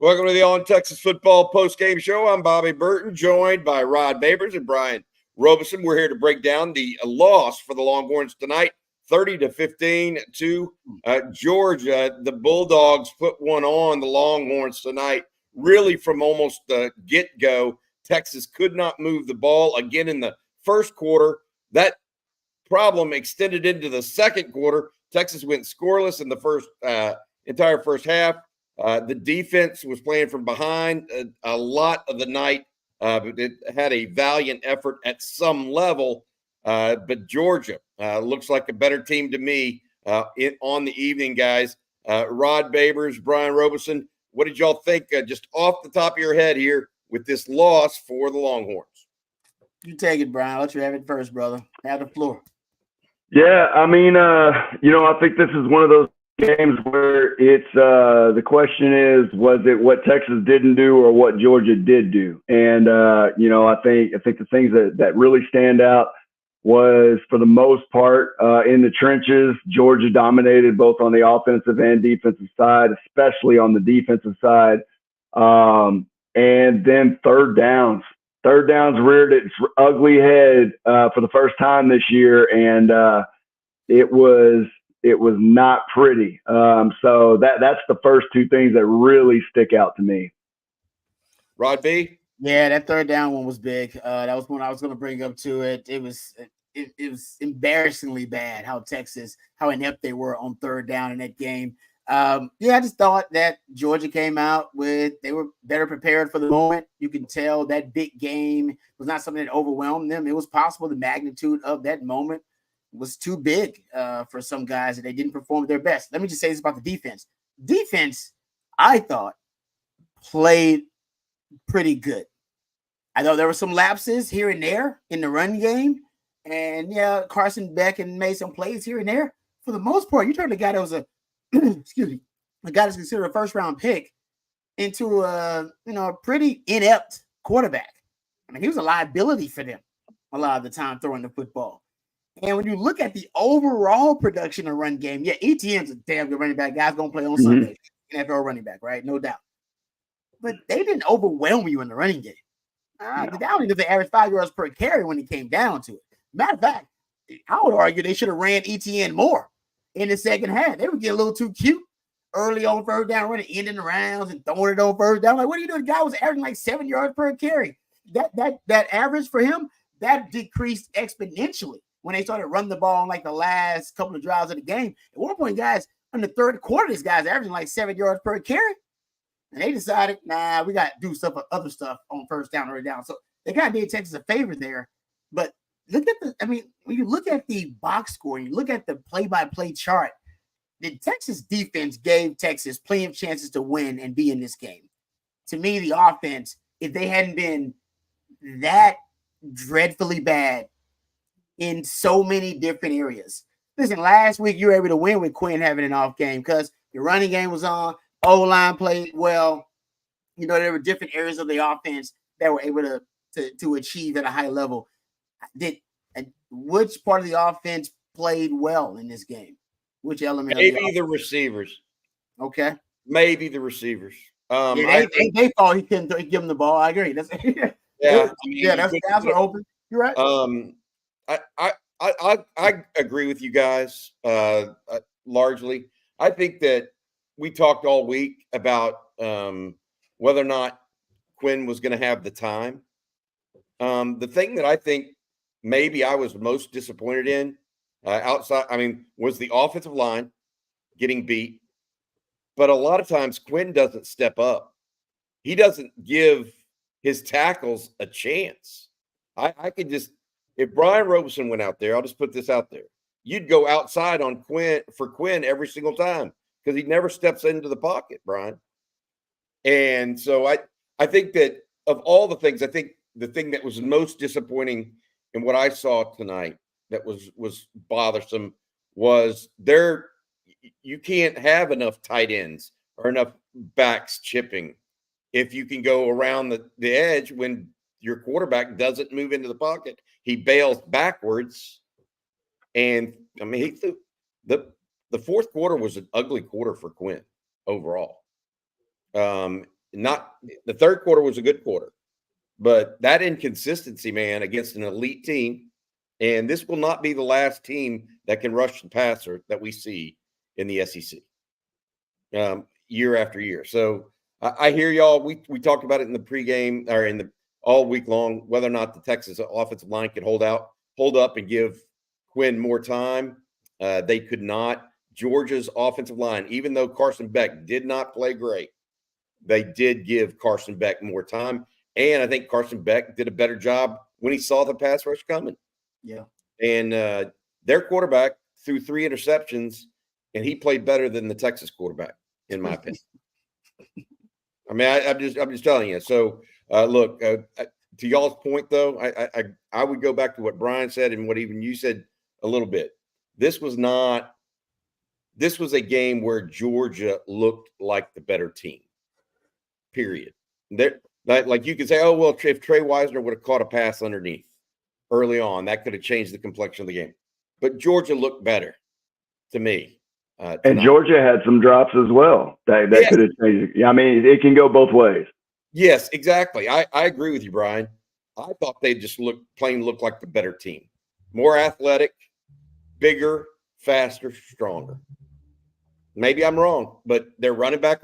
Welcome to the On Texas Football Postgame Show. I'm Bobby Burton, joined by Rod Babers and Brian Robison. We're here to break down the loss for the Longhorns tonight, 30-15 to Georgia. The Bulldogs put one on the Longhorns tonight. Really, from almost the get-go, Texas could not move the ball again in the first quarter. That problem extended into the second quarter. Texas went scoreless in the entire first half. The defense was playing from behind a lot of the night, but it had a valiant effort at some level. But Georgia looks like a better team to me on the evening, guys. Rod Babers, Brian Robison, what did y'all think just off the top of your head here with this loss for the Longhorns? You take it, Brian. Let you have it first, brother. Have the floor. Yeah, I mean, I think this is one of those games where it's the question is, was it what Texas didn't do or what Georgia did do? And I think the things that really stand out was, for the most part, in the trenches, Georgia dominated both on the offensive and defensive side, especially on the defensive side. And then third downs reared its ugly head for the first time this year, and it was not pretty. So that's the first two things that really stick out to me. Rod B? Yeah, that third down one was big. That was one I was going to bring up to it. It was embarrassingly bad how inept they were on third down in that game. I just thought that Georgia came out they were better prepared for the moment. You can tell that big game was not something that overwhelmed them. It was possible the magnitude of that moment was too big for some guys that they didn't perform their best. Let me just say this about the defense. Defense, I thought, played pretty good. I thought there were some lapses here and there in the run game. And, Carson Beck and made some plays here and there. For the most part, you turned a guy that was a guy that's considered a first-round pick into a pretty inept quarterback. I mean, he was a liability for them a lot of the time throwing the football. And when you look at the overall production of run game, ETN's a damn good running back. Guys going to play on Sunday. NFL running back, right? No doubt. But they didn't overwhelm you in the running game. They don't even average 5 yards per carry when it came down to it. Matter of fact, I would argue they should have ran ETN more in the second half. They would get a little too cute early on first down, running ending the rounds and throwing it on first down. Like, what are you doing? The guy was averaging like 7 yards per carry. That average for him, that decreased exponentially when they started running the ball on like the last couple of drives of the game. At one point, guys, in the third quarter, these guys averaging like 7 yards per carry. And they decided, we got to do other stuff on first down or down. So they kind of did Texas a favor there. But when you look at the box score, and you look at the play-by-play chart, the Texas defense gave Texas plenty of chances to win and be in this game. To me, the offense, if they hadn't been that dreadfully bad in so many different areas. Listen, last week you were able to win with Quinn having an off game because your running game was on, O-line played well. There were different areas of the offense that were able to achieve at a high level. Which part of the offense played well in this game? Which element? Maybe the receivers. Okay. Maybe the receivers. They thought he couldn't give them the ball. I agree. That's guys were open. You're right. I agree with you guys largely. I think that we talked all week about whether or not Quinn was going to have the time. The thing that I think maybe I was most disappointed in was the offensive line getting beat. But a lot of times Quinn doesn't step up. He doesn't give his tackles a chance. I could just, if Brian Robison went out there, I'll just put this out there. You'd go outside on Quinn every single time because he never steps into the pocket, Brian. And so I think that of all the things, I think the thing that was most disappointing in what I saw tonight that was bothersome was you can't have enough tight ends or enough backs chipping if you can go around the edge when your quarterback doesn't move into the pocket. He bails backwards. And I mean, the fourth quarter was an ugly quarter for Quinn overall. not the third quarter was a good quarter, but that inconsistency, man, against an elite team, and this will not be the last team that can rush the passer that we see in the SEC year after year. So I hear y'all. We talked about it in the pregame or in the all week long, whether or not the Texas offensive line could hold up and give Quinn more time. They could not. Georgia's offensive line, even though Carson Beck did not play great, they did give Carson Beck more time. And I think Carson Beck did a better job when he saw the pass rush coming. Yeah. And their quarterback threw 3 interceptions, and he played better than the Texas quarterback, in my opinion. I mean, I'm just telling you. So, look, to y'all's point, though, I would go back to what Brian said and what even you said a little bit. This was a game where Georgia looked like the better team, period. Like you could say, oh, well, if Trey Wisner would have caught a pass underneath early on, that could have changed the complexion of the game. But Georgia looked better to me. And Georgia had some drops as well. That could have changed it. I mean, it can go both ways. Yes, exactly. I agree with you, Brian. I thought they just looked like the better team. More athletic, bigger, faster, stronger. Maybe I'm wrong, but their running back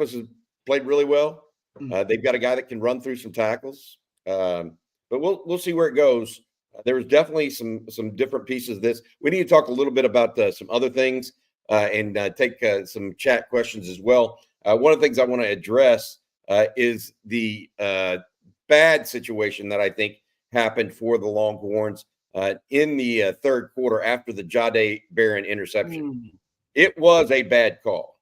played really well. They've got a guy that can run through some tackles. But we'll see where it goes. There was definitely some different pieces of this. We need to talk a little bit about some other things and take some chat questions as well. One of the things I want to address is the bad situation that I think happened for the Longhorns in the third quarter after the Jahdae Barron interception. It was a bad call.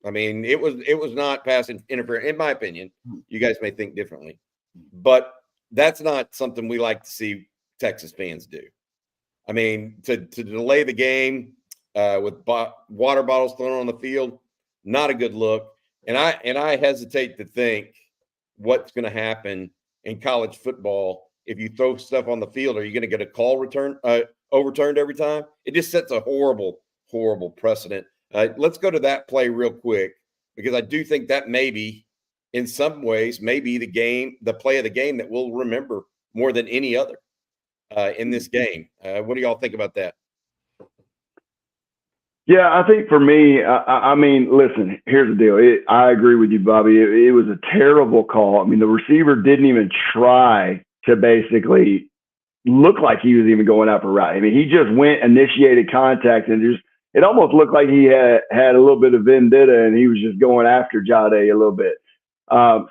I mean, it was not pass interference, in my opinion. You guys may think differently, but that's not something we like to see Texas fans do. I mean, to delay the game with water bottles thrown on the field, not a good look. And I hesitate to think what's going to happen in college football if you throw stuff on the field. Are you going to get a call overturned every time? It just sets a horrible precedent. Let's go to that play real quick, because I do think that maybe, in some ways, maybe the play of the game that we'll remember more than any other in this game. What do y'all think about that? Yeah, I think for me, I mean, listen, here's the deal. I agree with you, Bobby. It was a terrible call. I mean, the receiver didn't even try to basically look like he was even going out for a route. I mean, he just initiated contact, and it almost looked like he had a little bit of vendetta, and he was just going after Jahdae a little bit.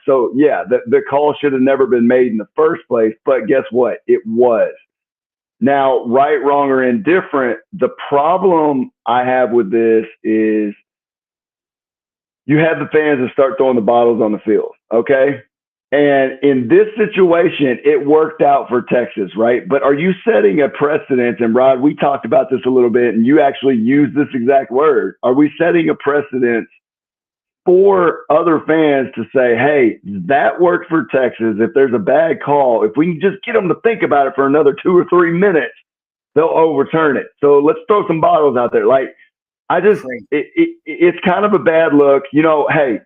So, yeah, the call should have never been made in the first place, but guess what? It was. Now, right, wrong, or indifferent, the problem I have with this is you have the fans that start throwing the bottles on the field, okay? And in this situation, it worked out for Texas, right? But are you setting a precedent? And Rod, we talked about this a little bit, and you actually used this exact word. Are we setting a precedent for other fans to say, hey, that worked for Texas? If there's a bad call, if we can just get them to think about it for another 2 or 3 minutes, they'll overturn it. So let's throw some bottles out there. Like, it's kind of a bad look. You know, hey,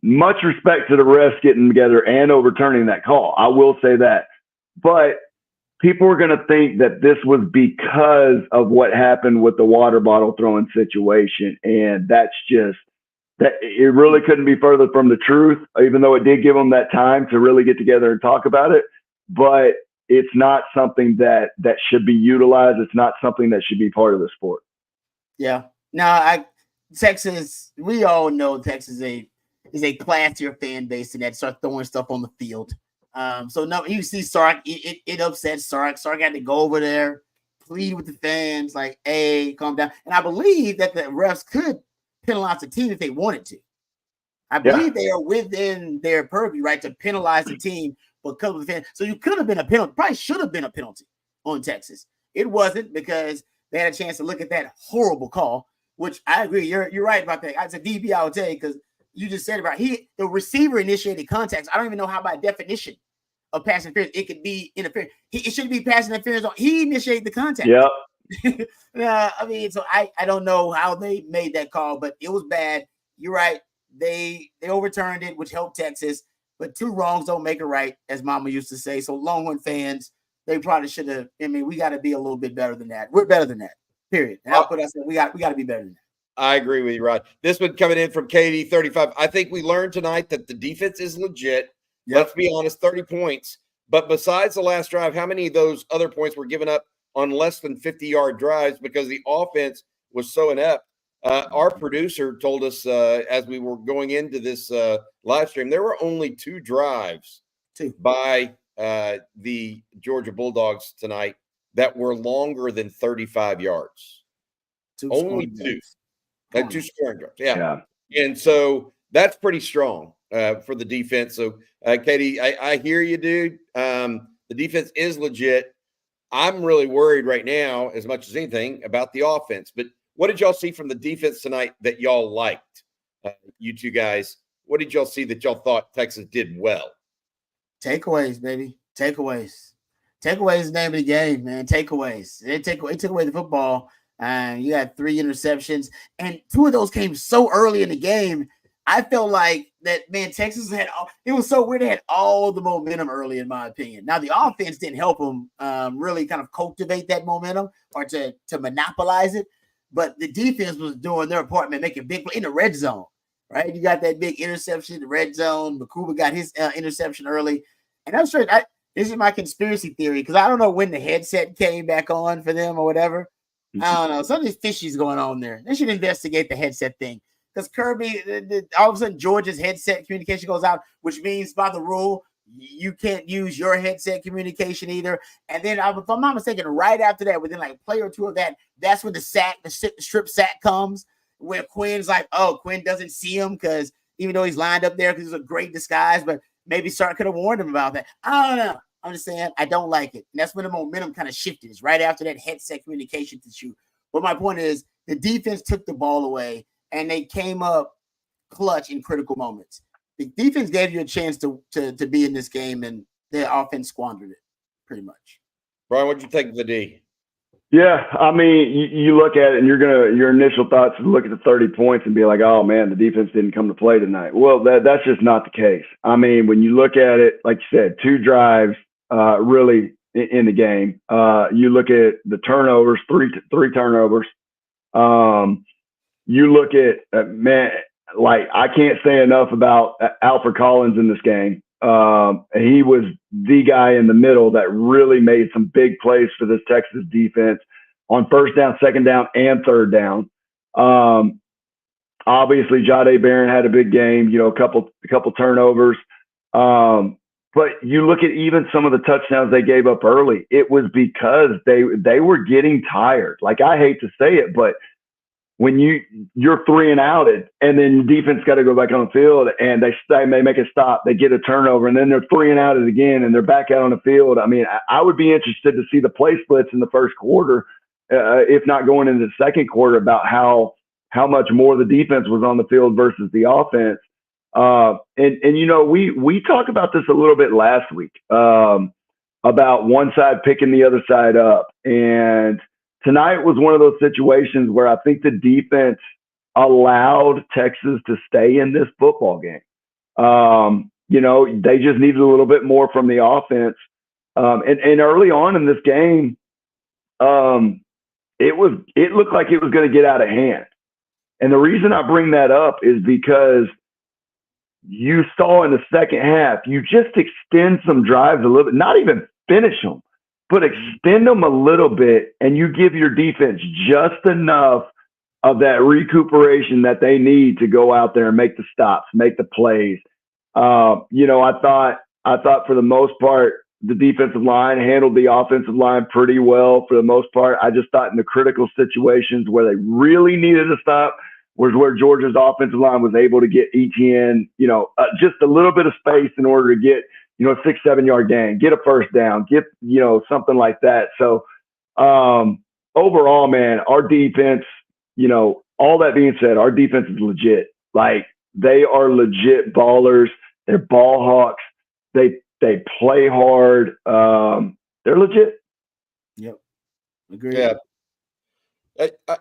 much respect to the refs getting together and overturning that call. I will say that. But people are going to think that this was because of what happened with the water bottle throwing situation. And that's just, that it really couldn't be further from the truth, even though it did give them that time to really get together and talk about it. But it's not something that should be utilized. It's not something that should be part of the sport. Yeah. Now, Texas, we all know Texas is a classier fan base and that start throwing stuff on the field. So no, you see Sark, it upset Sark. Sark had to go over there, plead with the fans, like, hey, calm down. And I believe that the refs could penalize the team if they wanted to. I believe they are within their purview, right, to penalize the team because of the fans. So you could have been a penalty, probably should have been a penalty on Texas. It wasn't, because they had a chance to look at that horrible call, which I agree. You're right about that. It's a DB, I would tell you, because you just said about the receiver initiated contacts. I don't even know how by definition of pass interference it could be interference. It shouldn't be pass interference. He initiated the contact. Yep. Yeah, I mean, so I don't know how they made that call, but it was bad. You're right. They overturned it, which helped Texas. but 2 wrongs don't make it right, as Mama used to say. So Longhorn fans, they probably should have. I mean, we got to be a little bit better than that. We're better than that. Period. And I'll put us. We got to be better than that. I agree with you, Rod. This one coming in from KD35. I think we learned tonight that the defense is legit. Yep. Let's be honest, 30 points. But besides the last drive, how many of those other points were given up on less than 50-yard drives because the offense was so inept? Our producer told us as we were going into this live stream, there were only 2 drives by the Georgia Bulldogs tonight that were longer than 35 yards. Only 2. 2 scoring drives. Yeah. And so that's pretty strong for the defense. So, Katie, I hear you, dude. The defense is legit. I'm really worried right now, as much as anything, about the offense. But what did y'all see from the defense tonight that y'all liked? You two guys, what did y'all see that y'all thought Texas did well? Takeaways, baby. Takeaways. Takeaways is the name of the game, man. Takeaways. They took away the football. You had 3 interceptions, and 2 of those came so early in the game. I felt like that, man, Texas it was so weird. They had all the momentum early, in my opinion. Now, the offense didn't help them really kind of cultivate that momentum or to monopolize it, but the defense was doing their part, man, making big play in the red zone, right? You got that big interception in the red zone. Makuba got his interception early, and I'm sure this is my conspiracy theory because I don't know when the headset came back on for them or whatever. I don't know. Something's fishy's going on there. They should investigate the headset thing because Kirby, all of a sudden, Georgia's headset communication goes out, which means by the rule, you can't use your headset communication either. And then, if I'm not mistaken, right after that, within like a play or 2 of that, that's when the strip sack comes, where Quinn's like, oh, Quinn doesn't see him because even though he's lined up there because it's a great disguise, but maybe Sark could have warned him about that. I don't know. I'm just saying I don't like it. And that's when the momentum kind of shifted. It's right after that headset communication issue. But my point is the defense took the ball away and they came up clutch in critical moments. The defense gave you a chance to be in this game, and their offense squandered it pretty much. Brian, what did you think of the D? Yeah, I mean, you look at it and your initial thoughts is look at the 30 points and be like, oh man, the defense didn't come to play tonight. Well, that's just not the case. I mean, when you look at it, like you said, 2 drives really in the game. You look at the turnovers, three turnovers. You look at man, like I can't say enough about Alfred Collins in this game. He was the guy in the middle that really made some big plays for this Texas defense on first down, second down, and third down. Obviously, Jahdae Barron had a big game, a couple turnovers. But you look at even some of the touchdowns they gave up early, it was because they were getting tired. Like, I hate to say it, but when you're 3 and outed and then defense got to go back on the field and they make a stop, they get a turnover, and then they're 3 and outed again and they're back out on the field. I mean, I would be interested to see the play splits in the first quarter, if not going into the second quarter, about how much more the defense was on the field versus the offense. We talked about this a little bit last week, about one side picking the other side up. And tonight was one of those situations where I think the defense allowed Texas to stay in this football game. They just needed a little bit more from the offense. And early on in this game, it looked like it was going to get out of hand. And the reason I bring that up is because you saw in the second half, you just extend some drives a little bit, not even finish them, but extend them a little bit, and you give your defense just enough of that recuperation that they need to go out there and make the stops, make the plays. I thought for the most part, the defensive line handled the offensive line pretty well for the most part. I just thought in the critical situations where they really needed to stop was where Georgia's offensive line was able to get ETN, just a little bit of space in order to get, a 6-7 yard gain, get a first down, get, something like that. So overall, man, our defense, all that being said, our defense is legit. Like, they are legit ballers. They're ball hawks. They play hard. They're legit. Yep. Agreed. Yeah.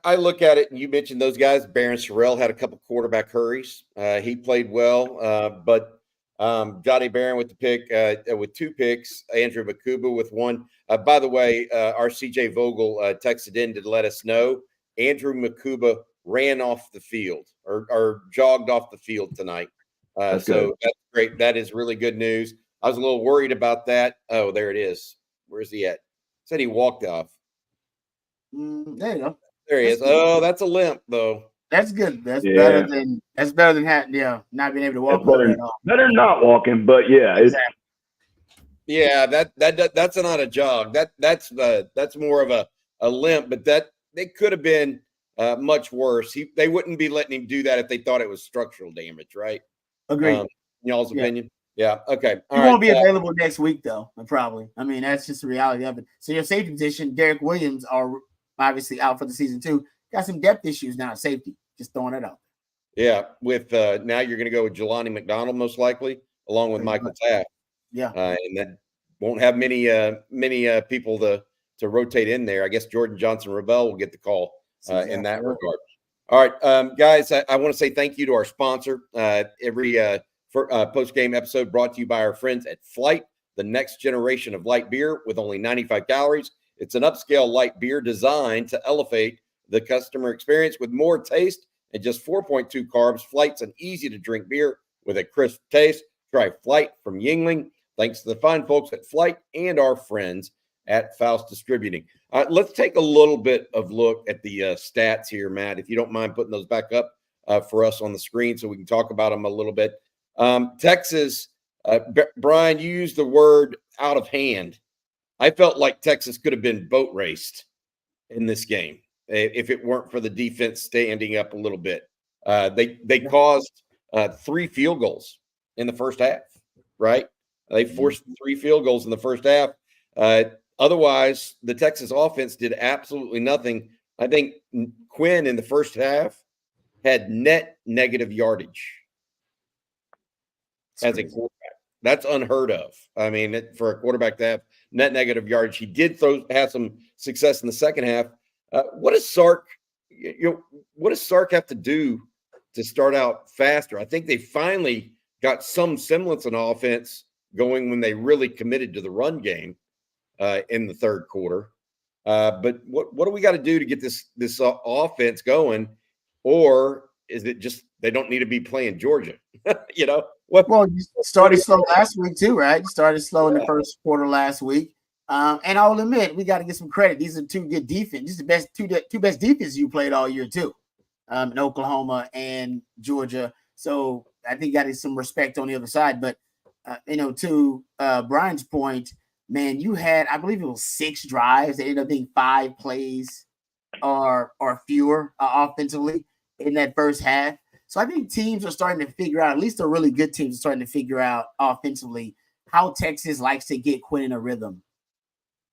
I look at it, and you mentioned those guys. Barron Sherrill had a couple quarterback hurries. He played well, but Johnny Barron with the pick, with 2 picks. Andrew Makuba with 1. By the way, our CJ Vogel texted in to let us know Andrew Makuba ran off the field or jogged off the field tonight. That's so good. that's great. That is really good news. I was a little worried about that. Oh, there it is. Where's he at? Said he walked off. There you go. There he is. Good. Oh, that's a limp though. That's good. That's better than not being able to walk over at all. Better than not walking, but yeah, exactly. Yeah, that's not a jog. That's more of a limp, but that they could have been much worse. They wouldn't be letting him do that if they thought it was structural damage, right? Agreed. Y'all's opinion? Yeah. Okay. He won't be available next week, though. Probably. I mean, that's just the reality of it. So your safety position, Derek Williams, are obviously out for the season too. Got some depth issues now at safety. Just throwing it out. Yeah. With now you're going to go with Jelani McDonald most likely, along with Michael Taft. Yeah. And that won't have many people to rotate in there. I guess Jordan Johnson-Rebel will get the call in that regard. All right, guys, I want to say thank you to our sponsor. Every post-game episode brought to you by our friends at Flight, the next generation of light beer with only 95 calories. It's an upscale light beer designed to elevate the customer experience with more taste and just 4.2 carbs. Flight's an easy-to-drink beer with a crisp taste. Try Flight from Yuengling. Thanks to the fine folks at Flight and our friends at Faust Distributing. Let's take a little bit of look at the stats here, Matt, if you don't mind putting those back up for us on the screen so we can talk about them a little bit. Texas, Brian, you used the word out of hand. I felt like Texas could have been boat raced in this game if it weren't for the defense standing up a little bit. They caused 3 field goals in the first half, right? They forced 3 field goals in the first half. Otherwise, the Texas offense did absolutely nothing. I think Quinn in the first half had net negative yardage as a quarterback. That's unheard of. I mean, for a quarterback to have net negative yardage, he did have some success in the second half. What does Sark have to do to start out faster? I think they finally got some semblance of offense going when they really committed to the run game in the third quarter. But what do we got to do to get this offense going? Or is it just they don't need to be playing Georgia? Well, you started slow last week too, right? You started slow in the first quarter last week. And I'll admit, we got to get some credit. These are 2 good defense. These are the best two best defenses you played all year too, in Oklahoma and Georgia. So I think you got some respect on the other side. But to Brian's point, man, you had, I believe it was 6 drives. They ended up being 5 plays or fewer offensively in that first half. So I think teams are starting to figure out, at least the really good teams are starting to figure out offensively how Texas likes to get Quinn in a rhythm.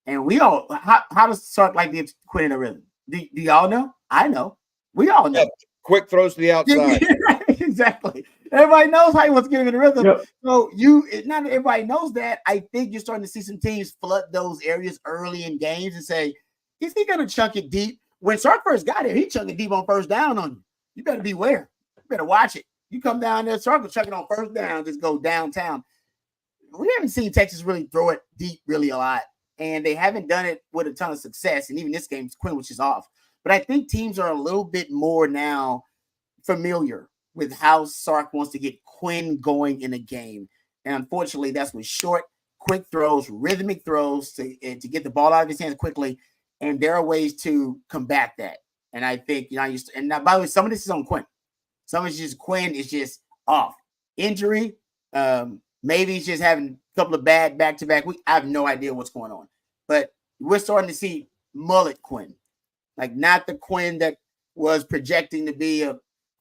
And we all, how does Sark like to get Quinn in a rhythm? Do y'all know? I know. We all know. Yeah, quick throws to the outside. Exactly. Everybody knows how he wants to get him in the rhythm. Yep. So not that everybody knows that. I think you're starting to see some teams flood those areas early in games and say, is he going to chunk it deep? When Sark first got here, he chunked it deep on first down on you. You better beware. You better watch it. You come down there, Sark will chuck it on first down, just go downtown. We haven't seen Texas really throw it deep really a lot, and they haven't done it with a ton of success. And even this game, Quinn, which is off. But I think teams are a little bit more now familiar with how Sark wants to get Quinn going in a game. And unfortunately, that's with short, quick throws, rhythmic throws to get the ball out of his hands quickly. And there are ways to combat that. And I think, and now, by the way, some of this is on Quinn. Some of it's just Quinn is just off. Injury, maybe he's just having a couple of bad back-to-back weeks. I have no idea what's going on. But we're starting to see mullet Quinn. Like not the Quinn that was projecting to be a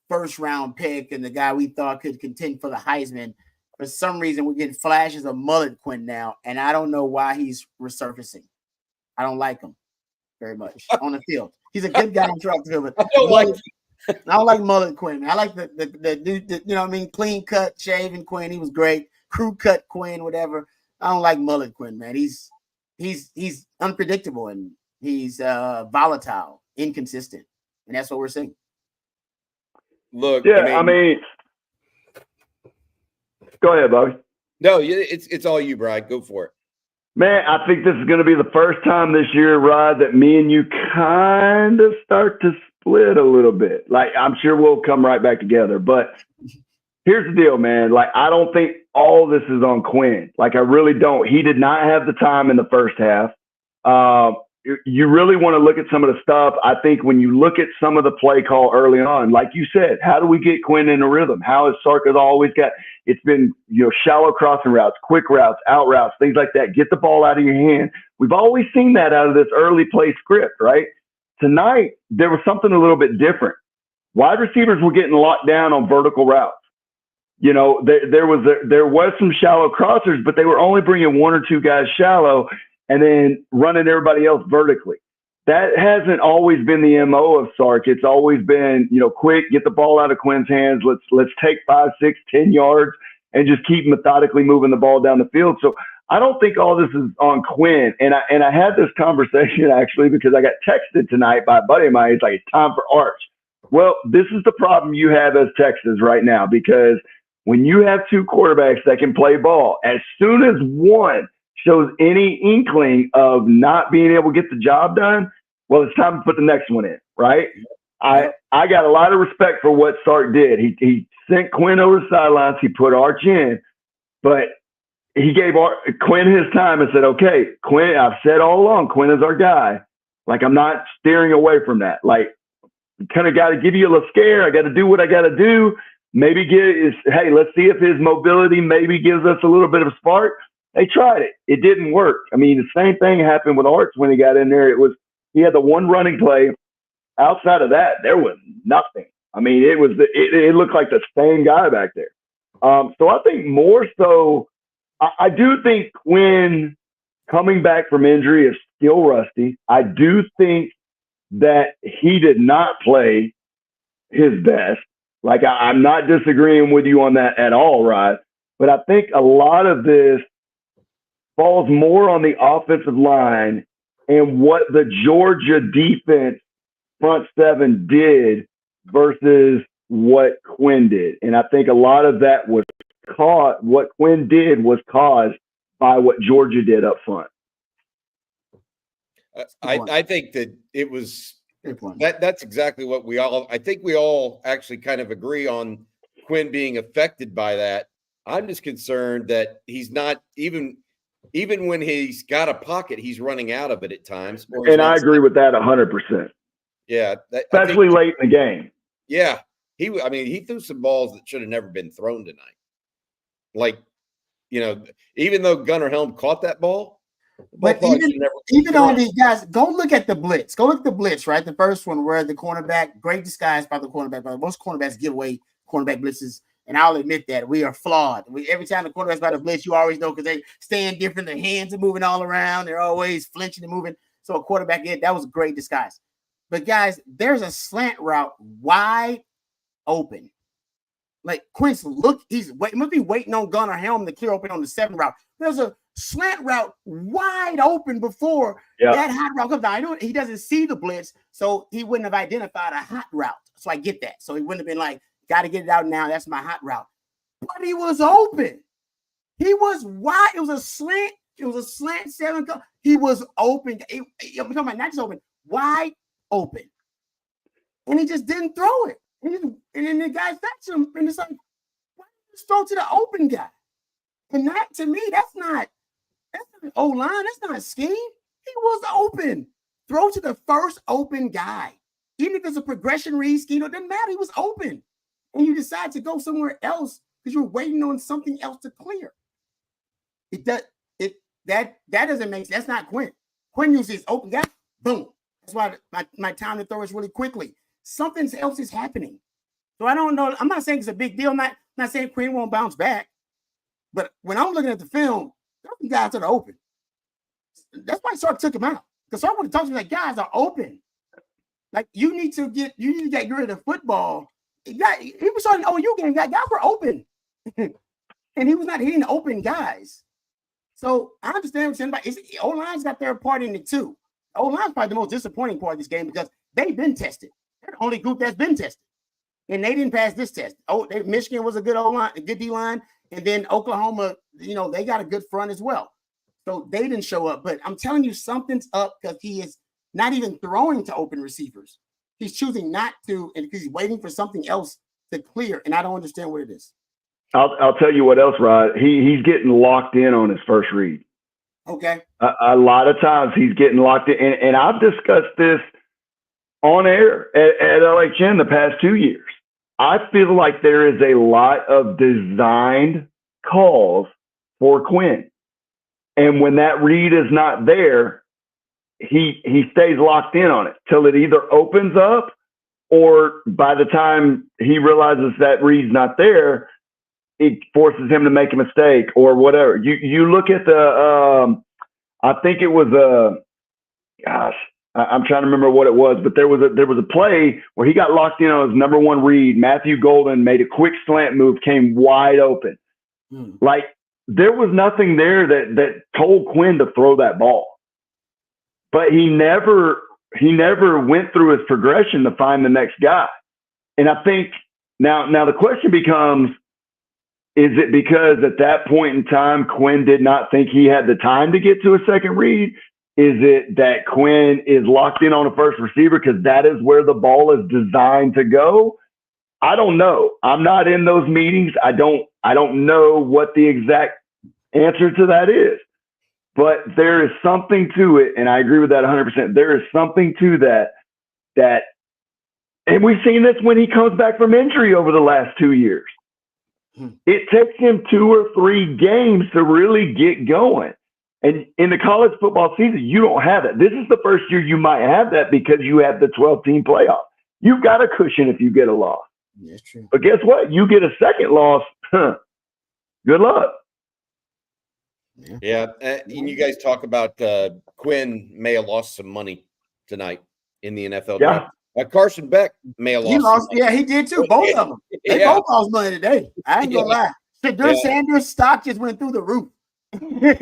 first-round pick and the guy we thought could contend for the Heisman. For some reason, we're getting flashes of mullet Quinn now, and I don't know why he's resurfacing. I don't like him very much on the field. He's a good guy on track field, but I don't like mullet Quinn. I like the dude, clean cut, shaven Quinn. He was great. Crew cut Quinn, whatever. I don't like mullet Quinn, man. He's unpredictable and he's volatile, inconsistent, and that's what we're seeing. Look, yeah, I mean Go ahead, Bobby. No, it's all you, Brian. Go for it. Man, I think this is going to be the first time this year, Rod, that me and you kind of start to split a little bit. Like, I'm sure we'll come right back together. But here's the deal, man. Like, I don't think all this is on Quinn. Like, I really don't. He did not have the time in the first half. You really want to look at some of the stuff. I think when you look at some of the play call early on, like you said, how do we get Quinn in a rhythm? How has Sark always got? It's been, shallow crossing routes, quick routes, out routes, things like that. Get the ball out of your hand. We've always seen that out of this early play script, right? Tonight, there was something a little bit different. Wide receivers were getting locked down on vertical routes. There was some shallow crossers, but they were only bringing one or two guys shallow and then running everybody else vertically. That hasn't always been the MO of Sark. It's always been, quick, get the ball out of Quinn's hands. Let's take 5, 6, 10 yards and just keep methodically moving the ball down the field. So I don't think all this is on Quinn. And I had this conversation actually because I got texted tonight by a buddy of mine. It's like, it's time for Arch. Well, this is the problem you have as Texas right now, because when you have two quarterbacks that can play ball, as soon as one shows any inkling of not being able to get the job done, well, it's time to put the next one in, right? I got a lot of respect for what Sark did. He sent Quinn over the sidelines. He put Arch in, but he gave Quinn his time and said, okay, Quinn, I've said all along, Quinn is our guy. Like, I'm not steering away from that. Like, kind of got to give you a little scare. I got to do what I got to do. Maybe hey, let's see if his mobility maybe gives us a little bit of a spark. They tried it. It didn't work. I mean, the same thing happened with Arch when he got in there. He had the one running play. Outside of that, there was nothing. I mean, it looked like the same guy back there. So I think more so, I do think Quinn coming back from injury is still rusty. I do think that he did not play his best. Like, I'm not disagreeing with you on that at all, Rod. But I think a lot of this falls more on the offensive line and what the Georgia defense front seven did versus what Quinn did. And I think a lot of that was what Quinn did was caused by what Georgia did up front. I think that it was that's exactly what I think we all actually kind of agree on Quinn being affected by that. I'm just concerned that he's not even when he's got a pocket, he's running out of it at times. And I agree with that 100%. Yeah. Especially late in the game. Yeah. He threw some balls that should have never been thrown tonight. Like, even though Gunnar Helm caught that ball. But even on these guys, go look at the blitz. Go look at the blitz, right? The first one where the cornerback, great disguise by the cornerback. But most cornerbacks give away cornerback blitzes. And I'll admit that we are flawed. Every time the quarterback's about to blitz, you always know because they stand different. Their hands are moving all around. They're always flinching and moving. So a quarterback, that was a great disguise. But guys, there's a slant route wide open. Like Quince, must be waiting on Gunnar Helm to clear open on the 7 route. There's a slant route wide open before that hot route comes down. I know he doesn't see the blitz, so he wouldn't have identified a hot route. So I get that. So he wouldn't have been like, got to get it out now. That's my hot route. But he was open. He was wide. It was a slant. It was a slant 7. He was open. I'm talking about not just open, wide open. And he just didn't throw it. And then the guy fetched him. And it's like, why did you just throw to the open guy? And that, to me, that's not O-line. That's not a scheme. He was open. Throw to the first open guy. Even if it's a progression read scheme, it doesn't matter. He was open. And you decide to go somewhere else because you're waiting on something else to clear. That doesn't make sense. That's not Quinn. Quinn uses open guy, boom. That's why my time to throw is really quickly. Something else is happening. So I don't know. I'm not saying it's a big deal. I'm not saying Quinn won't bounce back. But when I'm looking at the film, those guys are open. That's why Sark took him out. Because Sark would have talked to me like, guys are open. Like, you need to get rid of football. He was on an OU game. Guys were open. And he was not hitting open guys. So I understand what you're saying. O-line's got their part in it too. O-line's probably the most disappointing part of this game because they've been tested. They're the only group that's been tested. And they didn't pass this test. Michigan was a good O-line, a good D-line. And then Oklahoma, they got a good front as well. So they didn't show up. But I'm telling you, something's up because he is not even throwing to open receivers. He's choosing not to, and because he's waiting for something else to clear. And I don't understand what it is. I'll tell you what else, Rod. He's getting locked in on his first read. Okay. A lot of times he's getting locked in. And I've discussed this on air at LHN the past 2 years. I feel like there is a lot of designed calls for Quinn. And when that read is not there, he stays locked in on it till it either opens up or by the time he realizes that read's not there, it forces him to make a mistake or whatever. You look at the I think it was I'm trying to remember what it was, but there was a play where he got locked in on his number one read. Matthew Golden made a quick slant move, came wide open. Like there was nothing there that told Quinn to throw that ball. But he never went through his progression to find the next guy. And I think now the question becomes, is it because at that point in time, Quinn did not think he had the time to get to a second read? Is it that Quinn is locked in on a first receiver because that is where the ball is designed to go? I don't know. I'm not in those meetings. I don't know what the exact answer to that is. But there is something to it, and I agree with that 100%. There is something to that, and we've seen this when he comes back from injury over the last 2 years. It takes him 2 or 3 games to really get going. And in the college football season, you don't have it. This is the first year you might have that because you have the 12-team playoff. You've got a cushion if you get a loss. That's true. But guess what? You get a second loss. Good luck. Yeah. And you guys talk about Quinn may have lost some money tonight in the NFL draft. Carson Beck may have lost. He lost. Yeah, he did too. Both of them. They both lost money today. I ain't gonna lie. Shadur Sanders' stock just went through the roof. Who did?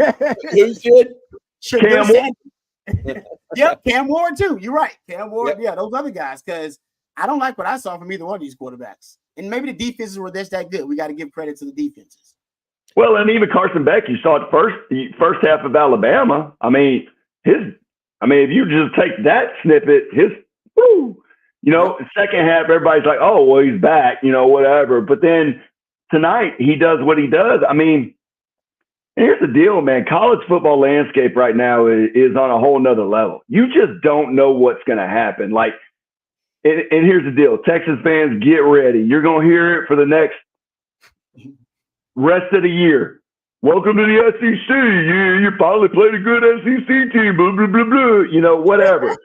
Shadur Sanders. Yep, Cam Ward too. You're right. Cam Ward. Yeah, those other guys. Because I don't like what I saw from either one of these quarterbacks. And maybe the defenses were just that good. We got to give credit to the defenses. Well, and even Carson Beck, you saw the first half of Alabama. I mean, if you just take that snippet, second half, everybody's like, oh, well, he's back, whatever. But then tonight, he does what he does. I mean, here's the deal, man. College football landscape right now is on a whole nother level. You just don't know what's going to happen. Like, and here's the deal. Texas fans, get ready. You're going to hear it for the next rest of the year. Welcome to the SEC. You finally played a good SEC team, blah, blah, blah, blah, whatever.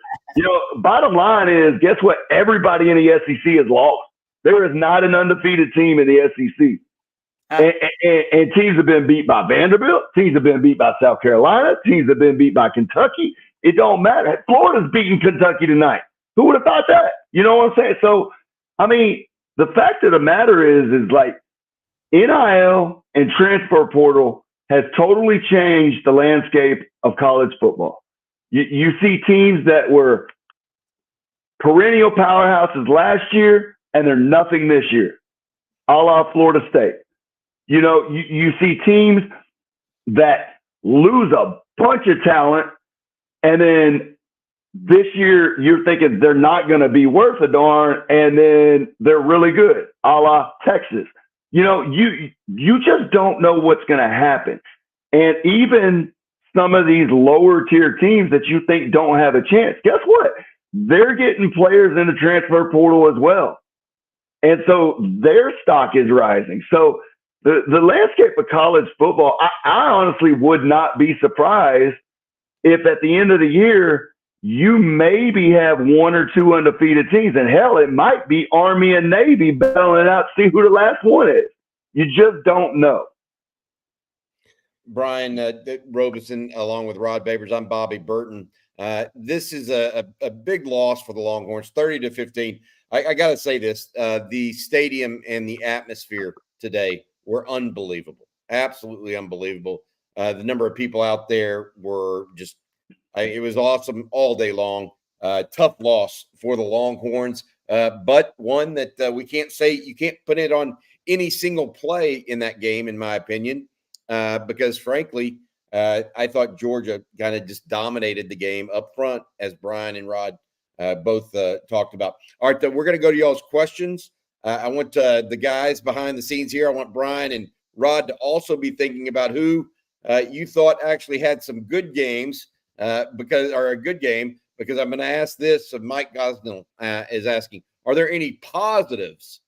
Bottom line is, guess what? Everybody in the SEC is lost. There is not an undefeated team in the SEC. And teams have been beat by Vanderbilt. Teams have been beat by South Carolina. Teams have been beat by Kentucky. It don't matter. Florida's beating Kentucky tonight. Who would have thought that? You know what I'm saying? So, I mean, the fact of the matter is like NIL and transfer portal has totally changed the landscape of college football. You see teams that were perennial powerhouses last year, and they're nothing this year, a la Florida State. You see teams that lose a bunch of talent, and then this year you're thinking they're not going to be worth a darn, and then they're really good, a la Texas. You just don't know what's going to happen. And even some of these lower tier teams that you think don't have a chance, guess what? They're getting players in the transfer portal as well. And so their stock is rising. So the landscape of college football, I honestly would not be surprised if at the end of the year, you maybe have 1 or 2 undefeated teams. And hell, it might be Army and Navy battling it out to see who the last one is. You just don't know. Brian Robison, along with Rod Babers, I'm Bobby Burton. This is a big loss for the Longhorns, 30-15. I got to say this. The stadium and the atmosphere today were unbelievable, absolutely unbelievable. The number of people out there were just it was awesome all day long. Tough loss for the Longhorns, but one that we can't say you can't put it on any single play in that game, in my opinion, because frankly, I thought Georgia kind of just dominated the game up front, as Brian and Rod both talked about. All right, we're going to go to y'all's questions. I want the guys behind the scenes here. I want Brian and Rod to also be thinking about who you thought actually had some good games because a good game, because I'm going to ask this. Mike Gosnell is asking, are there any positives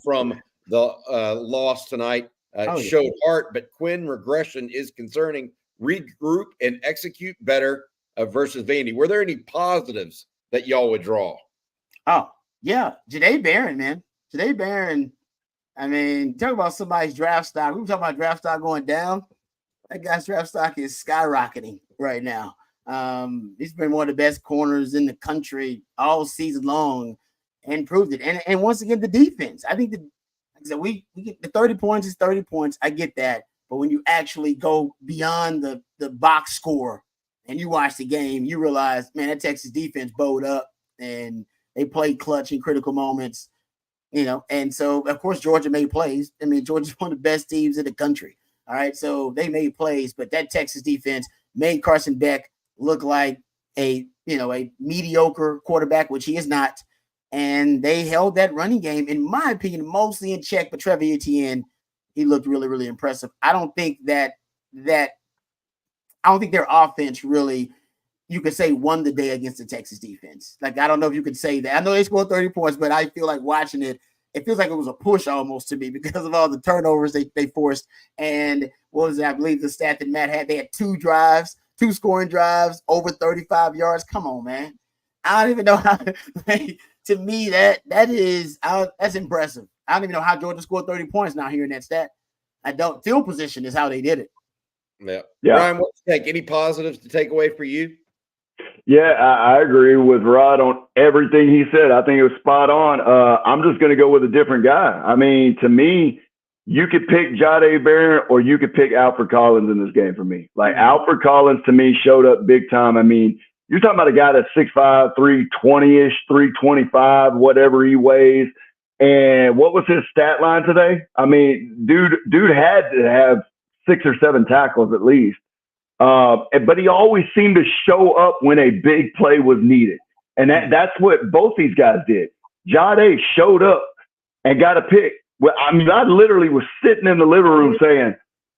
from the loss tonight? Showed heart, but Quinn regression is concerning. Regroup and execute better versus Vandy. Were there any positives that y'all would draw? Oh, yeah. Janae Barron, man. Janae Barron, I mean, talk about somebody's draft stock. We were talking about draft stock going down. That guy's draft stock is skyrocketing right now. He's been one of the best corners in the country all season long and proved it. And once again, the defense. I think we get the 30 points is 30 points. I get that. But when you actually go beyond the box score and you watch the game, you realize, man, that Texas defense bowed up and they played clutch in critical moments, And so, of course, Georgia made plays. I mean, Georgia's one of the best teams in the country. All right. So they made plays, but that Texas defense made Carson Beck look like a mediocre quarterback, which he is not. And they held that running game, in my opinion, mostly in check. But Trevor Etienne, he looked really, really impressive. I don't think their offense really, you could say, won the day against the Texas defense. Like, I don't know if you could say that. I know they scored 30 points, but I feel like watching it, it feels like it was a push almost to me because of all the turnovers they forced. And what was it? I believe the stat that Matt had, they had two scoring drives, over 35 yards. Come on, man. I don't even know how to me, that's impressive. I don't even know how Georgia scored 30 points now hearing that stat. I don't. Field position is how they did it. Yeah. Brian, what do you think? Any positives to take away for you? Yeah, I agree with Rod on everything he said. I think it was spot on. I'm just going to go with a different guy. I mean, to me, you could pick Jahdae Barron or you could pick Alfred Collins in this game for me. Like, Alfred Collins, to me, showed up big time. I mean, you're talking about a guy that's 6'5", 320-ish, 325, whatever he weighs. And what was his stat line today? I mean, dude had to have 6 or 7 tackles at least. But he always seemed to show up when a big play was needed. And that's what both these guys did. Jahdae showed up and got a pick. Well, I mean, I literally was sitting in the living room saying,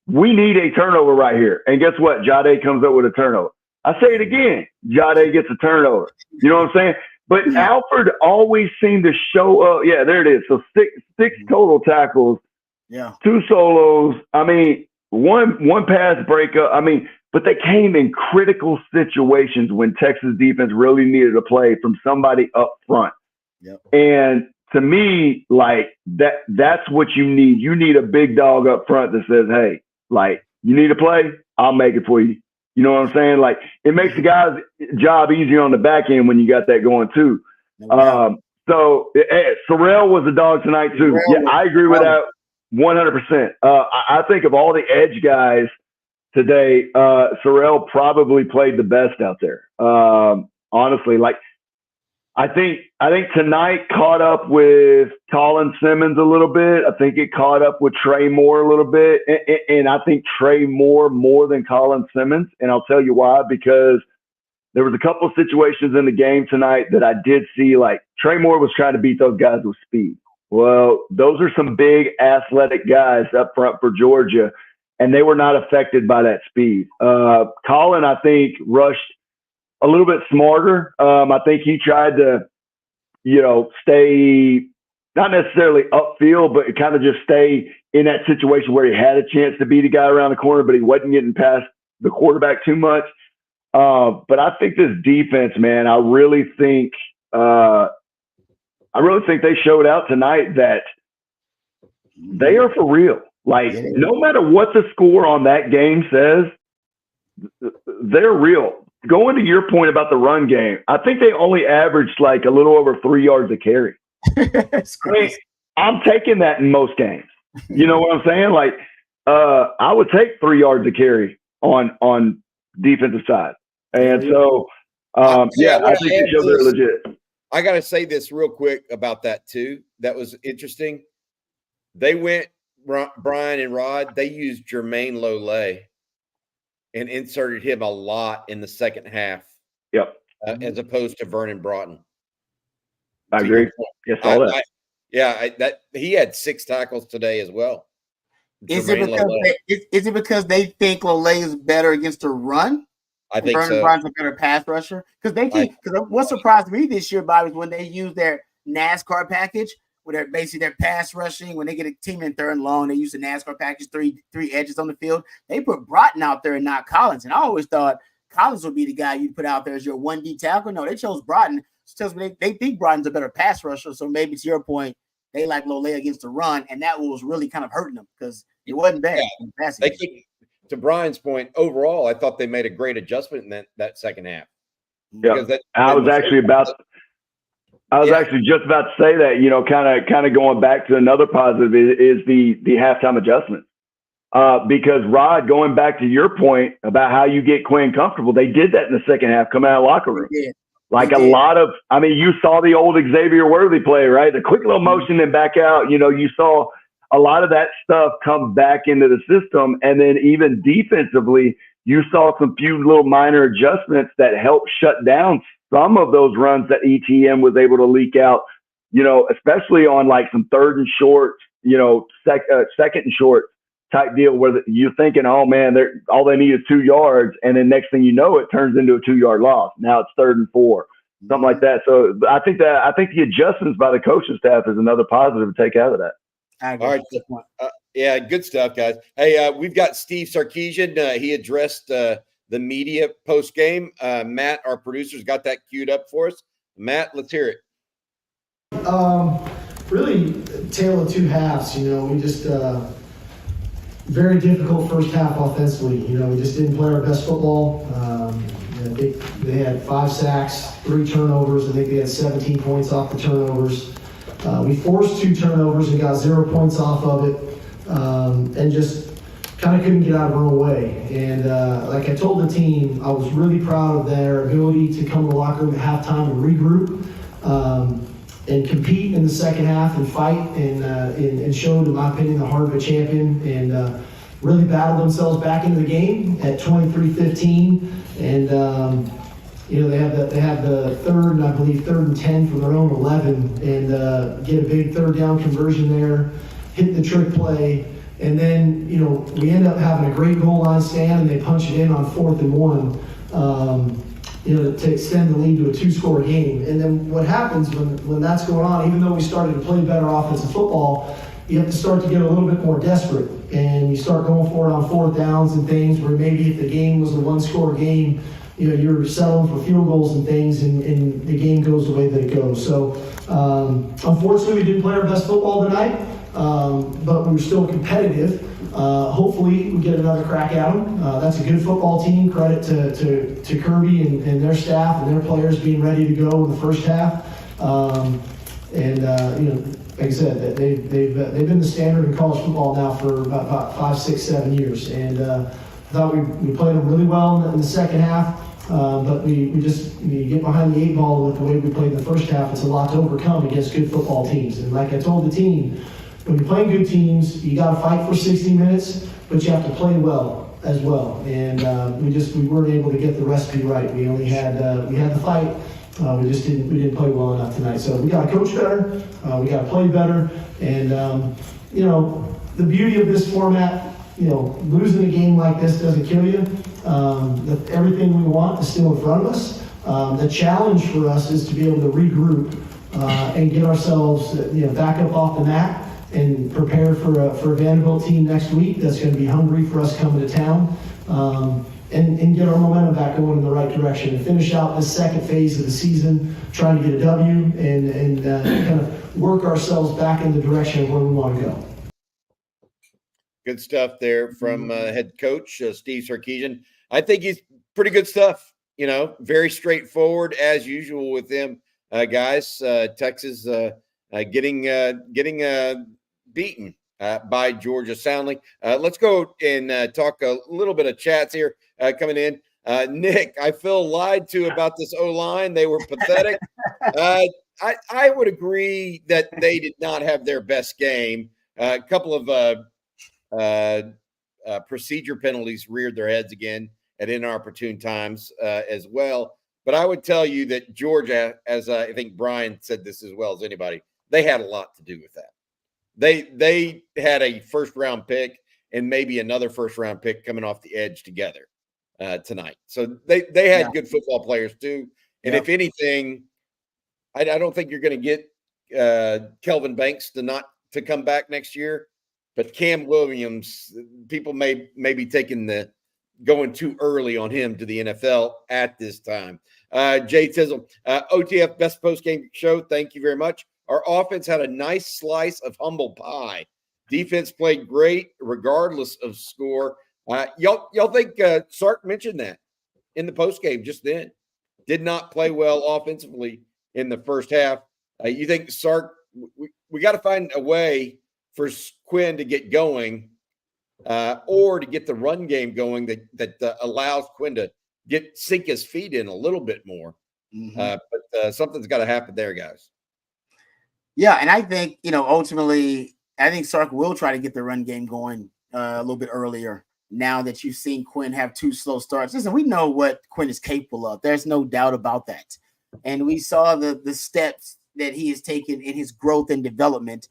we need a turnover right here. And guess what? Jahdae comes up with a turnover. I say it again. Jahdae gets a turnover. You know what I'm saying? But Alfred always seemed to show up. Yeah, there it is. So six total tackles. Yeah. 2 solos. I mean, one pass breakup. I mean, but they came in critical situations when Texas defense really needed a play from somebody up front. Yep. And to me, like, that's what you need. You need a big dog up front that says, hey, like, you need a play? I'll make it for you. You know what I'm saying? Like, it makes the guy's job easier on the back end when you got that going too. So Sorrell was a dog tonight too. Yeah, I agree with that 100%. I think of all the edge guys today, Sorrell probably played the best out there. Honestly, like, I think tonight caught up with Colin Simmons a little bit. I think it caught up with Trey Moore a little bit. And I think Trey Moore more than Colin Simmons. And I'll tell you why, because there was a couple of situations in the game tonight that I did see, like, Trey Moore was trying to beat those guys with speed. Well, those are some big athletic guys up front for Georgia, and they were not affected by that speed. Colin, I think, rushed a little bit smarter. I think he tried to, stay not necessarily upfield, but kind of just stay in that situation where he had a chance to beat a guy around the corner, but he wasn't getting past the quarterback too much. But I think this defense, man, I really think they showed out tonight that they are for real. Like, no matter what the score on that game says, they're real. Going to your point about the run game, I think they only averaged like a little over 3 yards a carry. I mean, I'm taking that in most games. You know what I'm saying? Like, I would take 3 yards a carry on defensive side. And so, I think they showed they're legit. I got to say this real quick about that too. That was interesting. they went Brian and Rod. They used Jermaine Lole and inserted him a lot in the second half. Yep. As opposed to Vernon Broughton. I agree. Yes, all that. That he had 6 tackles today as well. Is it because they think Lole is better against the run? I think Vernon so. Broughton's a better pass rusher because what surprised me this year, Bobby, is when they use their NASCAR package, where they're basically their pass rushing. When they get a team in 3rd and long, they use the NASCAR package, three edges on the field. They put Broughton out there and not Collins, and I always thought Collins would be the guy you'd put out there as your 1D tackle. No, they chose Broughton. It tells me they think Broughton's a better pass rusher. So maybe to your point, they like Lole against the run, and that was really kind of hurting them because it wasn't bad. Yeah. To Brian's point, overall, I thought they made a great adjustment in that second half. Yeah, I was actually just about to say that. Kind of going back to another positive is the halftime adjustment. Because Rod, going back to your point about how you get Quinn comfortable, they did that in the second half, coming out of the locker room. You saw the old Xavier Worthy play, right? The quick little motion and back out. You saw a lot of that stuff come back into the system. And then even defensively, you saw some few little minor adjustments that helped shut down some of those runs that ETM was able to leak out, especially on like some 3rd and short, second and short type deal where you're thinking, oh man, all they need is 2 yards. And then next thing you know, it turns into a 2-yard loss. Now it's 3rd and 4, something like that. So I think the adjustments by the coaching staff is another positive to take out of that. All right. Good stuff, guys. Hey, we've got Steve Sarkeesian. He addressed the media post game. Matt, our producer's got that queued up for us. Matt, let's hear it. Really, tale of 2 halves. We just very difficult first half offensively. We just didn't play our best football. They had 5 sacks, 3 turnovers. I think they had 17 points off the turnovers. We forced 2 turnovers and got 0 points off of it, and just kind of couldn't get out of our own way. And like I told the team, I was really proud of their ability to come to the locker room at halftime and regroup and compete in the second half and fight and show, in my opinion, the heart of a champion, and really battle themselves back into the game at 23-15. And they have the 3rd and I believe 3rd and 10 from their own 11, and get a big 3rd down conversion there, hit the trick play, and then we end up having a great goal line stand, and they punch it in on 4th and 1. To extend the lead to a 2-score game. And then what happens when that's going on, even though we started to play better offensive football, you have to start to get a little bit more desperate, and you start going for it on 4th downs and things where maybe if the game was a 1-score game, you're settling for field goals and things, and the game goes the way that it goes. So unfortunately, we didn't play our best football tonight, but we were still competitive. Hopefully we get another crack at them. That's a good football team. Credit to Kirby and their staff and their players being ready to go in the first half. Like I said, they've been the standard in college football now for about 5, 6, 7 years. And I thought we played them really well in the second half. But we get behind the 8 ball with the way we played in the first half. It's a lot to overcome against good football teams. And like I told the team, when you're playing good teams, you got to fight for 60 minutes, but you have to play well as well. And we weren't able to get the recipe right. We only had the fight. We didn't play well enough tonight. So we got to coach better. We got to play better. And the beauty of this format, losing a game like this doesn't kill you. Everything we want is still in front of us. The challenge for us is to be able to regroup and get ourselves back up off the mat and prepare for a Vanderbilt team next week that's going to be hungry for us coming to town, and get our momentum back going in the right direction and finish out this second phase of the season trying to get a W and kind of work ourselves back in the direction of where we want to go. Good stuff there from head coach Steve Sarkeesian. I think he's pretty good stuff. Very straightforward as usual with them guys. Texas getting beaten by Georgia soundly. Let's go and talk a little bit of chats here coming in. Nick, I feel lied to about this O-line. They were pathetic. I would agree that they did not have their best game. A couple of procedure penalties reared their heads again at inopportune times as well. But I would tell you that Georgia, as I think Brian said this as well as anybody, they had a lot to do with that. They had a first-round pick and maybe another first-round pick coming off the edge together tonight. So they had good football players too. And if anything, I don't think you're going to get Kelvin Banks to come back next year. But Cam Williams, people may be going too early on him to the NFL at this time. Jay Tizzle, OTF best post-game show. Thank you very much. Our offense had a nice slice of humble pie. Defense played great regardless of score. Y'all think Sark mentioned that in the postgame just then? Did not play well offensively in the first half. You think Sark? We got to find a way for Quinn to get going, or to get the run game going that allows Quinn to sink his feet in a little bit more. But something's got to happen there, guys. Yeah, and I think, ultimately, I think Sark will try to get the run game going a little bit earlier now that you've seen Quinn have 2 slow starts. Listen, we know what Quinn is capable of. There's no doubt about that. And we saw the steps that he has taken in his growth and development.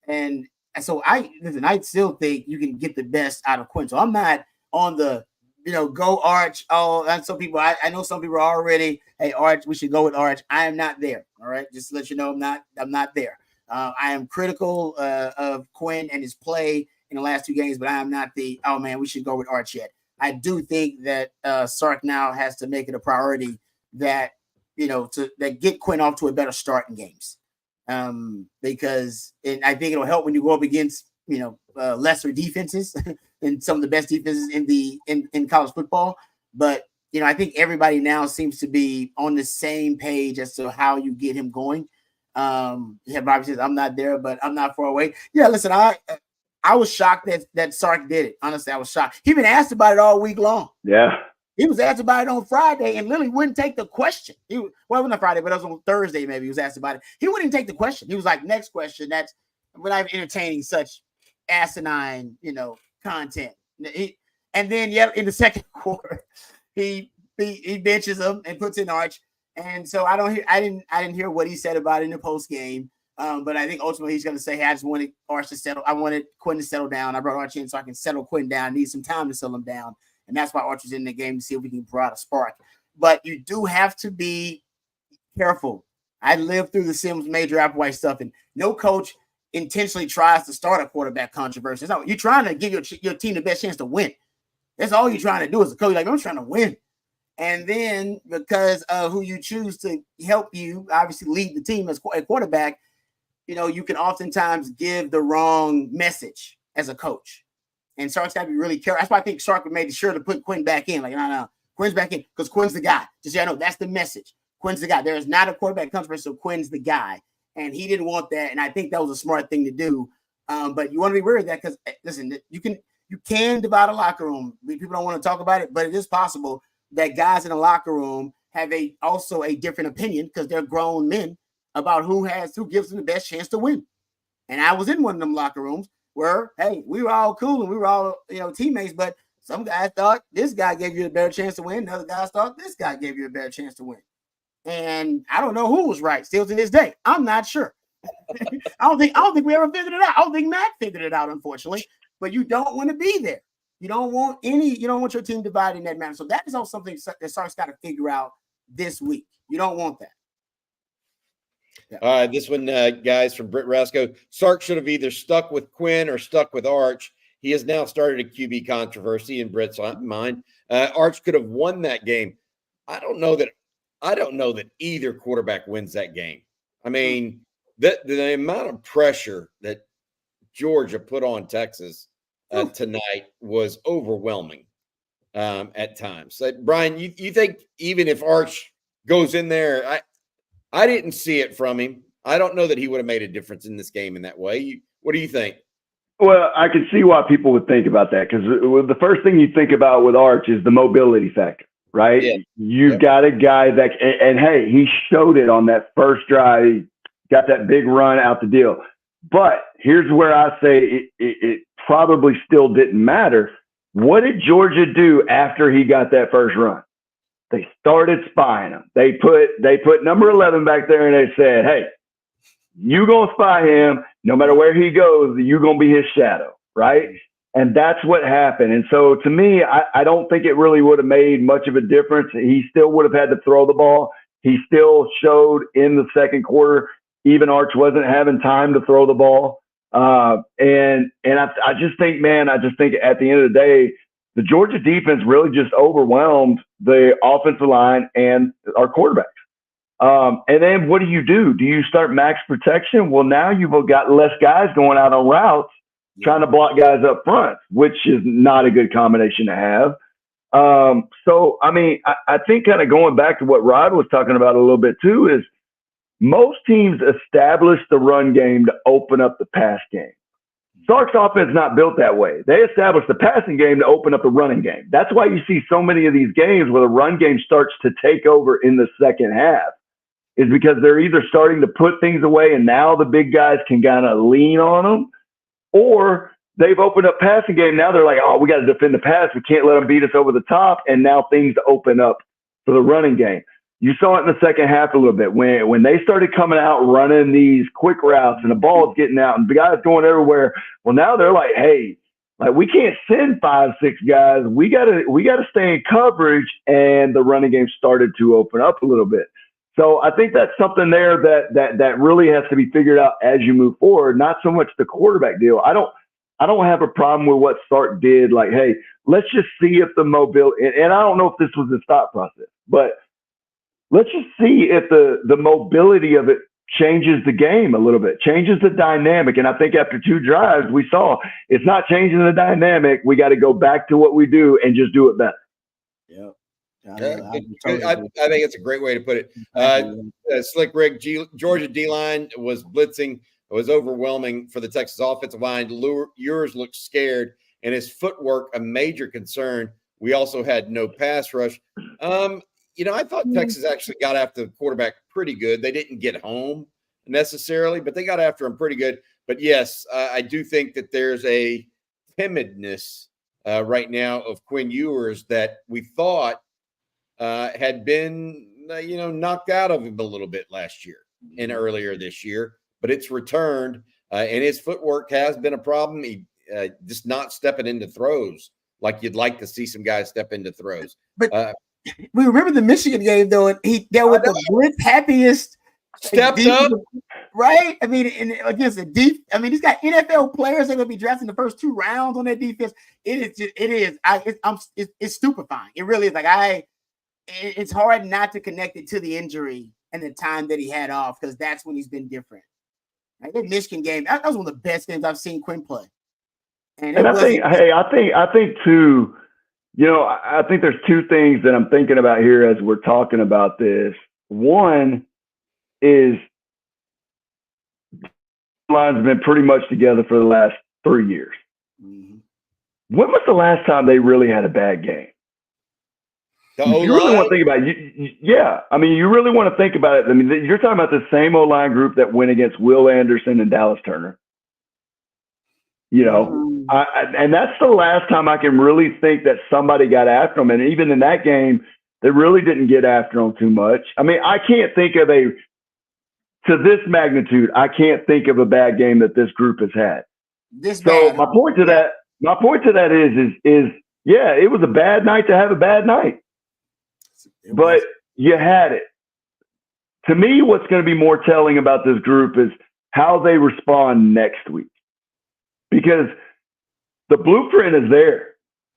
And so I still think you can get the best out of Quinn. So I'm not on the, go Arch. Oh, and some people, I know some people are already, hey, Arch, we should go with Arch. I am not there. All right. Just to let you know, I'm not there. I am critical of Quinn and his play in the last 2 games, but I am not oh man, we should go with Arch yet. I do think that Sark now has to make it a priority that, that get Quinn off to a better start in games. Because I think it'll help when you go up against, lesser defenses and some of the best defenses in college football. But, I think everybody now seems to be on the same page as to how you get him going. Bobby says, I'm not there, but I'm not far away. Yeah, listen, I was shocked that Sark did it. Honestly, I was shocked. He been asked about it all week long. Yeah. He was asked about it on Friday and literally wouldn't take the question. Not Friday, but it was on Thursday. Maybe he was asked about it. He wouldn't take the question. He was like, "Next question." We're not entertaining such asinine, content. And then, in the second quarter, he benches him and puts in Arch. And so I didn't hear what he said about it in the post game. But I think ultimately he's going to say, "Hey, I just wanted Arch to settle. I wanted Quinn to settle down. I brought Arch in so I can settle Quinn down. I need some time to settle him down." And that's why Archer's in the game to see if we can provide a spark. But you do have to be careful. I lived through the Sims Major Applewhite stuff, and no coach intentionally tries to start a quarterback controversy. No, you're trying to give your team the best chance to win. That's all you're trying to do as a coach. Like, I'm trying to win. And then because of who you choose to help you, obviously lead the team as a quarterback, you can oftentimes give the wrong message as a coach. And Sark's got to be really careful. That's why I think Sark made sure to put Quinn back in. Like, no, Quinn's back in because Quinn's the guy. Just so I know, that's the message. Quinn's the guy. There is not a quarterback controversy, so Quinn's the guy. And he didn't want that. And I think that was a smart thing to do. But you want to be wary of that because, listen, you can divide a locker room. People don't want to talk about it, but it is possible that guys in the locker room have also a different opinion because they're grown men about who gives them the best chance to win. And I was in one of them locker rooms where, hey, we were all cool and we were all, teammates, but some guys thought this guy gave you a better chance to win. Other guys thought this guy gave you a better chance to win. And I don't know who was right still to this day. I'm not sure. I don't think we ever figured it out. I don't think Matt figured it out, unfortunately, but you don't want to be there. You don't want your team divided in that manner. So that is also something that Sark's got to figure out this week. You don't want that. Yeah. All right, this one, guys, from Britt Rasco. Sark should have either stuck with Quinn or stuck with Arch. He has now started a QB controversy in Britt's mind. Arch could have won that game. I don't know that either quarterback wins that game. I mean, the amount of pressure that Georgia put on Texas tonight was overwhelming at times. Brian, you think even if Arch goes in there, I didn't see it from him. I don't know that he would have made a difference in this game in that way. What do you think? Well, I can see why people would think about that because the first thing you think about with Arch is the mobility factor, right? Yeah. You've got a guy that, and hey, he showed it on that first drive. He got that big run out the deal. But here's where I say it probably still didn't matter. What did Georgia do after he got that first run? They started spying him. They put number 11 back there, and they said, hey, you going to spy him. No matter where he goes, you're going to be his shadow, right? And that's what happened. And so to me, I don't think it really would have made much of a difference. He still would have had to throw the ball. He still showed in the second quarter, even Arch wasn't having time to throw the ball. And I just think at the end of the day, the Georgia defense really just overwhelmed the offensive line and our quarterbacks. And then what do? Do you start max protection? Well, now you've got less guys going out on routes trying to block guys up front, which is not a good combination to have. So, I mean, I think kind of going back to what Rod was talking about a little bit too is most teams establish the run game to open up the pass game. Sark's offense is not built that way. They established the passing game to open up the running game. That's why you see so many of these games where the run game starts to take over in the second half, is because they're either starting to put things away and now the big guys can kind of lean on them, or they've opened up passing game. Now they're like, oh, we got to defend the pass. We can't let them beat us over the top. And now things open up for the running game. You saw it in the second half a little bit when they started coming out running these quick routes and the ball's getting out and the guys going everywhere. Well, now they're like, hey, like we can't send 5, 6 guys. We gotta stay in coverage, and the running game started to open up a little bit. So I think that's something there that really has to be figured out as you move forward. Not so much the quarterback deal. I don't have a problem with what Sark did. Like, hey, let's just see if the mobility, and I don't know if this was his thought process, but let's just see if the mobility of it changes the game a little bit, changes the dynamic. And I think after 2 drives, we saw it's not changing the dynamic. We got to go back to what we do and just do it better. Yeah. I think it's a great way to put it. Slick Rick, Georgia D-line was blitzing. It was overwhelming for the Texas offensive line. Ewers looked scared, and his footwork a major concern. We also had no pass rush. I thought Texas actually got after the quarterback pretty good. They didn't get home necessarily, but they got after him pretty good. But yes, I do think that there's a timidness right now of Quinn Ewers that we thought had been, knocked out of him a little bit last year and earlier this year, but it's returned, and his footwork has been a problem. He just not stepping into throws like you'd like to see some guys step into throws. But we remember the Michigan game, though, and he dealt with the blitz happiest. Stepped up. Right? I mean, against a deep. I mean, he's got NFL players that are going to be drafted in the first 2 rounds on that defense. It's stupefying. It really is. Like it's hard not to connect it to the injury and the time that he had off, because that's when he's been different. Like that Michigan game, that was one of the best games I've seen Quinn play. And I think too. I think there's 2 things that I'm thinking about here as we're talking about this. One is the line's been pretty much together for the last 3 years. Mm-hmm. When was the last time they really had a bad game? You really want to think about it. Yeah. I mean, you really want to think about it. I mean, you're talking about the same O-line group that went against Will Anderson and Dallas Turner. And that's the last time I can really think that somebody got after them. And even in that game, they really didn't get after them too much. I mean, I can't think of to this magnitude, I can't think of a bad game that this group has had. My point to that is, yeah, it was a bad night to have a bad night, but you had it. To me, what's going to be more telling about this group is how they respond next week. Because the blueprint is there.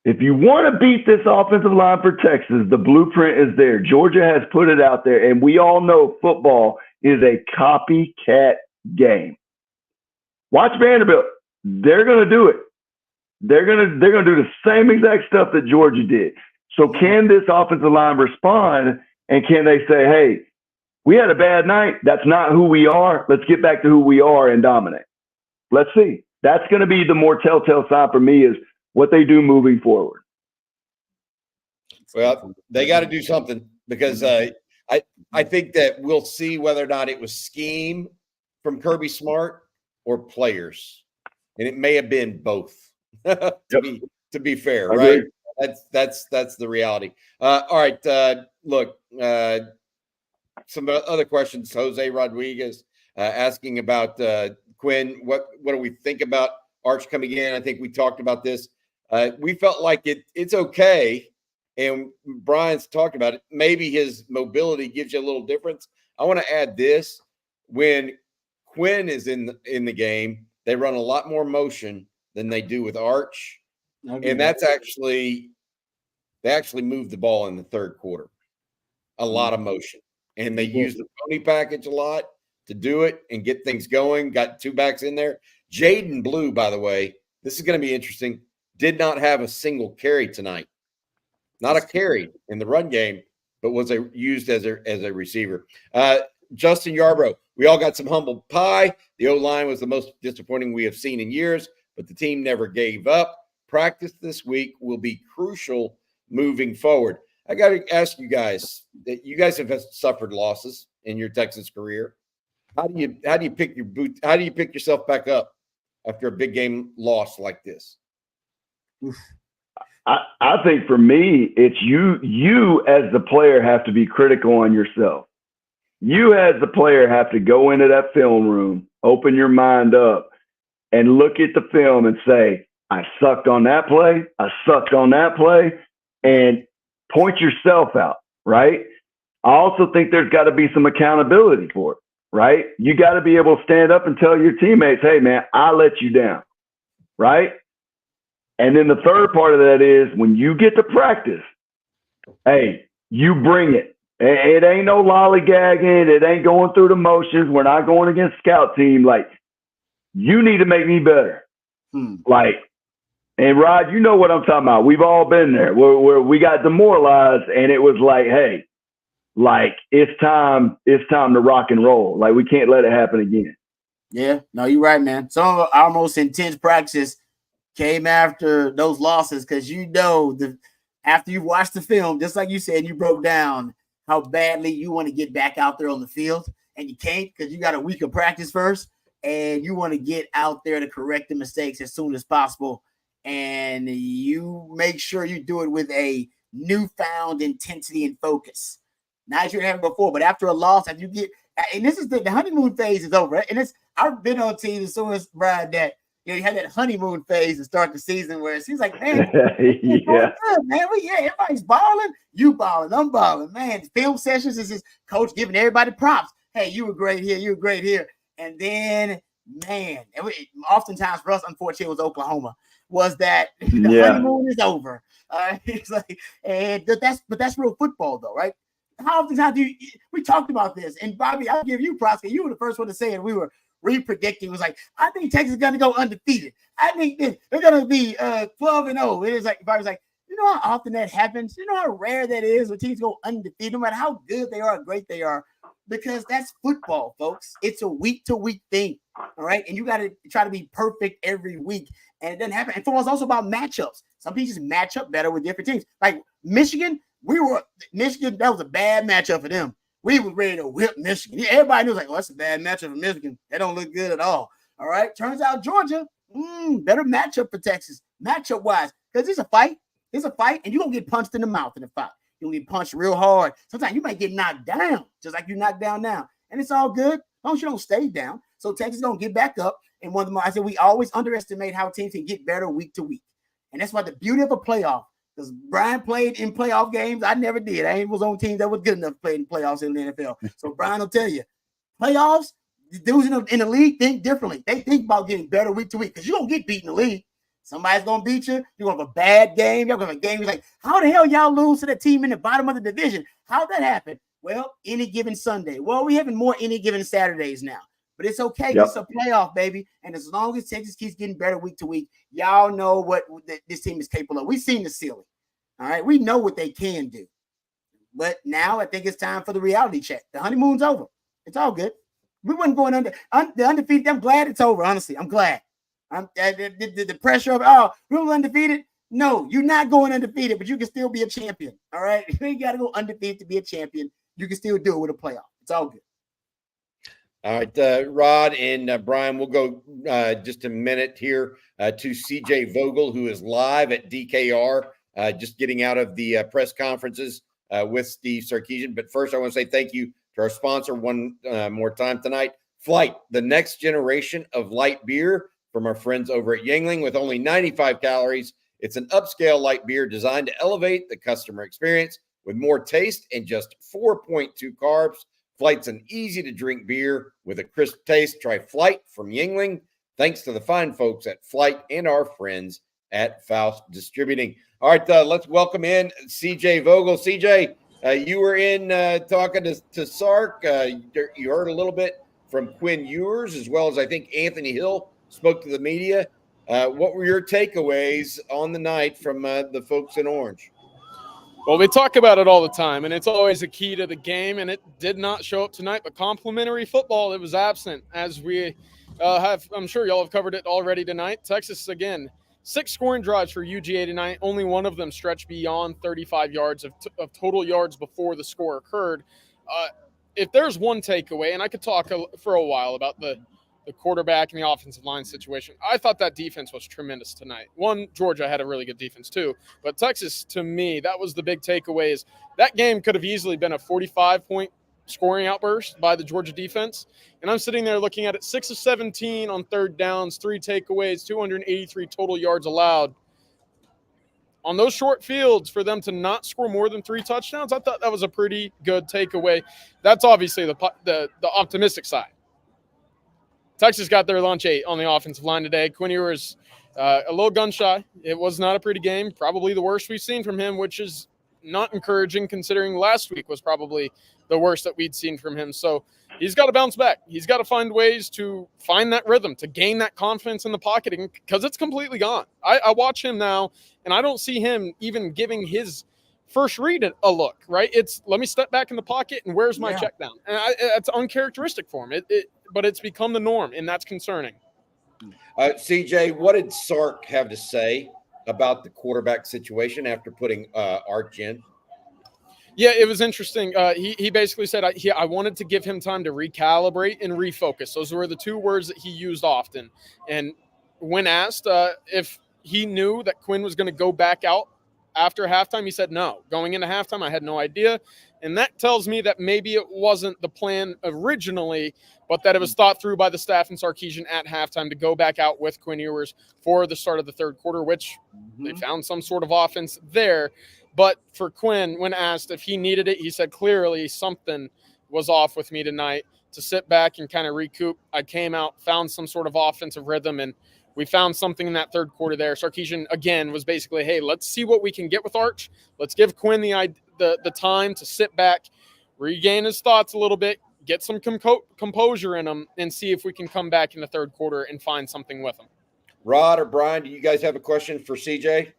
If you want to beat this offensive line for Texas, the blueprint is there. Georgia has put it out there, and we all know football is a copycat game. Watch Vanderbilt. They're going to do it. They're going to do the same exact stuff that Georgia did. So can this offensive line respond, and can they say, hey, we had a bad night. That's not who we are. Let's get back to who we are and dominate. Let's see. That's going to be the more telltale sign for me is what they do moving forward. Well, they got to do something, because I think that we'll see whether or not it was scheme from Kirby Smart or players, and it may have been both. to be fair, I right? agree. That's the reality. All right, look, some other questions. Jose Rodriguez asking about Quinn. What do we think about Arch coming in? I think we talked about this. We felt like it's okay, and Brian's talked about it. Maybe his mobility gives you a little difference. I want to add this: when Quinn is in the game, they run a lot more motion than they do with Arch, and they actually moved the ball in the third quarter. A lot of motion, and they use the pony package a lot to do it and get things going. Got two backs in there. Jaden Blue, by the way, this is going to be interesting. Did not have a single carry tonight. Not a carry in the run game, but was used as a receiver. Justin Yarbrough, we all got some humble pie. The O-line was the most disappointing we have seen in years, but the team never gave up. Practice this week will be crucial moving forward. I got to ask you guys that you guys have suffered losses in your Texas career. How do you pick your boot? How do you pick yourself back up after a big game loss like this? I think for me, it's you as the player have to be critical on yourself. You as the player have to go into that film room, open your mind up, and look at the film and say, I sucked on that play. I sucked on that play. And point yourself out, right? I also think there's got to be some accountability for it, right? You got to be able to stand up and tell your teammates, hey, man, I let you down, right? And then the third part of that is when you get to practice, hey, you bring it. It ain't no lollygagging. It ain't going through the motions. We're not going against scout team. Like, you need to make me better. Like, and Rod, you know what I'm talking about. We've all been there where we got demoralized and it was like, hey, like it's time to rock and roll. Like we can't let it happen again. Yeah, no, you're right, man. Some of our most intense practices came after those losses because after you watched the film, just like you said, you broke down how badly you want to get back out there on the field, and you can't because you got a week of practice first, and you want to get out there to correct the mistakes as soon as possible. And you make sure you do it with a newfound intensity and focus. Not as you had before, but after a loss, after you get, and this is the honeymoon phase is over. Right? And I've been on teams as soon as Brian that you had that honeymoon phase to start the season where it seems like, man, yeah, good, man. Everybody's balling, you balling, I'm balling, man. Film sessions is just coach giving everybody props. Hey, you were great here, you were great here, and then man, oftentimes for us, unfortunately, it was Oklahoma. Was that the honeymoon is over? It's like, and that's real football, though, right? How often times we talked about this? And Bobby, I'll give you props. You were the first one to say it. We were re-predicting. It was like, I think Texas is going to go undefeated. I think they're going to be 12-0. It is like Bobby's like, you know how often that happens. You know how rare that is when teams go undefeated, no matter how good they are, or great they are, because that's football, folks. It's a week-to-week thing. All right, and you got to try to be perfect every week, and it doesn't happen. And football is also about matchups. Some people just match up better with different teams. Like Michigan, that was a bad matchup for them. We were ready to whip Michigan. Everybody knew, like, oh, that's a bad matchup for Michigan. They don't look good at all. All right, turns out Georgia, better matchup for Texas, matchup-wise, because it's a fight. It's a fight, and you're going to get punched in the mouth in the fight. You're going to get punched real hard. Sometimes you might get knocked down, just like you knocked down now. And it's all good. As long as you don't stay down. So Texas going to get back up. And I said, we always underestimate how teams can get better week to week. And that's why the beauty of a playoff, because Brian played in playoff games. I never did. I was on teams that was good enough to play in playoffs in the NFL. So Brian will tell you, playoffs, the dudes in the league think differently. They think about getting better week to week because you're going to get beat in the league. Somebody's going to beat you. You're going to have a bad game. You're going to have a game. You're like, how the hell y'all lose to the team in the bottom of the division? How'd that happen? Well, any given Sunday. Well, we're having more any given Saturdays now. But it's okay. Yep. It's a playoff, baby. And as long as Texas keeps getting better week to week, y'all know what this team is capable of. We've seen the ceiling. All right. We know what they can do. But now I think it's time for the reality check. The honeymoon's over. It's all good. We wasn't going the undefeated. I'm glad it's over, honestly. I'm glad. The pressure of, we were undefeated. No, you're not going undefeated, but you can still be a champion. All right. You ain't got to go undefeated to be a champion. You can still do it with a playoff. It's all good. All right, Rod and Brian, we'll go just a minute here to CJ Vogel, who is live at DKR, just getting out of the press conferences with Steve Sarkeesian. But first, I want to say thank you to our sponsor one more time tonight, Flight, the next generation of light beer from our friends over at Yuengling with only 95 calories. It's an upscale light beer designed to elevate the customer experience with more taste and just 4.2 carbs. Flight's an easy-to-drink beer with a crisp taste. Try Flight from Yuengling. Thanks to the fine folks at Flight and our friends at Faust Distributing. All right, let's welcome in CJ Vogel. CJ, you were in talking to Sark. You heard a little bit from Quinn Ewers, as well as I think Anthony Hill spoke to the media. What were your takeaways on the night from the folks in Orange? Well, we talk about it all the time, and it's always a key to the game, and it did not show up tonight. But complimentary football, it was absent, as we have. I'm sure y'all have covered it already tonight. Texas, again, 6 scoring drives for UGA tonight. Only one of them stretched beyond 35 yards of total yards before the score occurred. If there's one takeaway, and I could talk for a while about the quarterback and the offensive line situation, I thought that defense was tremendous tonight. Georgia had a really good defense too, but Texas, to me, that was the big takeaway. Is that game could have easily been a 45-point scoring outburst by the Georgia defense, and I'm sitting there looking at it, 6 of 17 on third downs, 3 takeaways, 283 total yards allowed. On those short fields, for them to not score more than 3 touchdowns, I thought that was a pretty good takeaway. That's obviously the optimistic side. Texas got their lunch ate on the offensive line today. Quinn Ewers, a little gun shy. It was not a pretty game, probably the worst we've seen from him, which is not encouraging considering last week was probably the worst that we'd seen from him. So he's got to bounce back. He's got to find ways to find that rhythm, to gain that confidence in the pocket, because it's completely gone. I watch him now, and I don't see him even giving his first read a look, right? It's let me step back in the pocket, and where's my check down? And it's uncharacteristic for him. But it's become the norm, and that's concerning. CJ, what did Sark have to say about the quarterback situation after putting Arch in? Yeah, it was interesting. He basically said, I wanted to give him time to recalibrate and refocus. Those were the 2 words that he used often. And when asked if he knew that Quinn was going to go back out after halftime, he said no. Going into halftime, I had no idea. And that tells me that maybe it wasn't the plan originally, but that it was thought through by the staff and Sarkeesian at halftime to go back out with Quinn Ewers for the start of the third quarter, which they found some sort of offense there. But for Quinn, when asked if he needed it, he said clearly something was off with me tonight to sit back and kind of recoup. I came out, found some sort of offensive rhythm, and we found something in that third quarter there. Sarkeesian, again, was basically, hey, let's see what we can get with Arch. Let's give Quinn the time to sit back, regain his thoughts a little bit, get some composure in him, and see if we can come back in the third quarter and find something with him. Rod or Brian, do you guys have a question for CJ?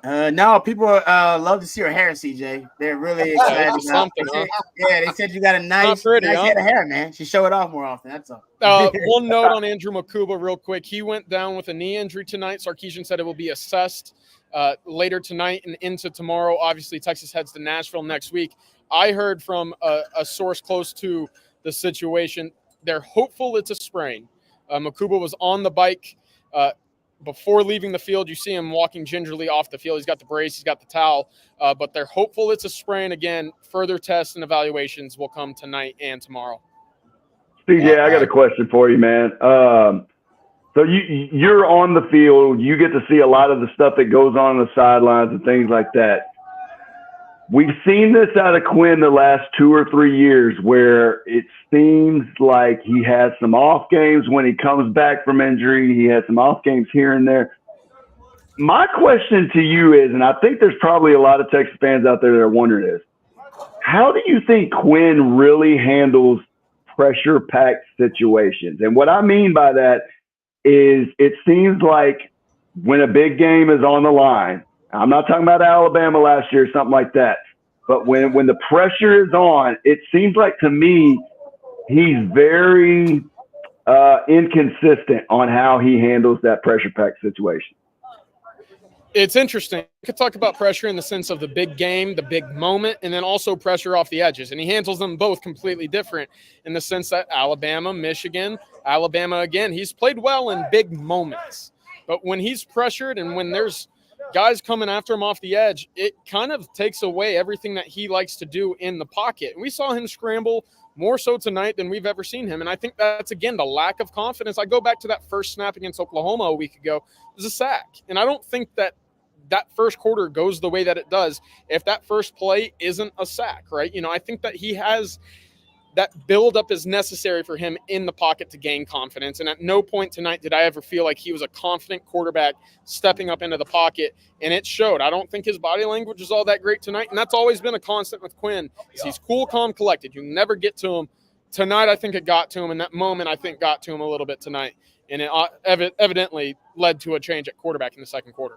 No, people love to see your hair, CJ. They're really excited about something. Yeah, they said you got a nice head of hair, man. She show it off more often. That's all. One note on Andrew Makuba real quick. He went down with a knee injury tonight. Sarkeesian said it will be assessed later tonight and into tomorrow. Obviously, Texas heads to Nashville next week. I heard from a source close to the situation, they're hopeful it's a sprain. Makuba was on the bike before leaving the field. You see him walking gingerly off the field. He's got the brace, he's got the towel, but they're hopeful it's a sprain. Again, further tests and evaluations will come tonight and tomorrow. CJ, I got a question for you, man. So you're on the field. You get to see a lot of the stuff that goes on the sidelines and things like that. We've seen this out of Quinn the last 2 or 3 years where it seems like he has some off games when he comes back from injury. He has some off games here and there. My question to you is, and I think there's probably a lot of Texas fans out there that are wondering this, how do you think Quinn really handles pressure-packed situations? And what I mean by that is it seems like when a big game is on the line, I'm not talking about Alabama last year or something like that, but when the pressure is on, it seems like to me he's very inconsistent on how he handles that pressure-packed situation. It's interesting. We could talk about pressure in the sense of the big game, the big moment, and then also pressure off the edges. And he handles them both completely different in the sense that Alabama, Michigan, Alabama, again, he's played well in big moments. But when he's pressured and when there's guys coming after him off the edge, it kind of takes away everything that he likes to do in the pocket. And we saw him scramble more so tonight than we've ever seen him. And I think that's, again, the lack of confidence. I go back to that first snap against Oklahoma a week ago. It was a sack. And I don't think that first quarter goes the way that it does if that first play isn't a sack, right? I think that he has that build-up is necessary for him in the pocket to gain confidence. And at no point tonight did I ever feel like he was a confident quarterback stepping up into the pocket, and it showed. I don't think his body language is all that great tonight, and that's always been a constant with Quinn, is he's cool, calm, collected. You never get to him. Tonight, I think it got to him, and that moment, I think, got to him a little bit tonight, and it evidently led to a change at quarterback in the second quarter.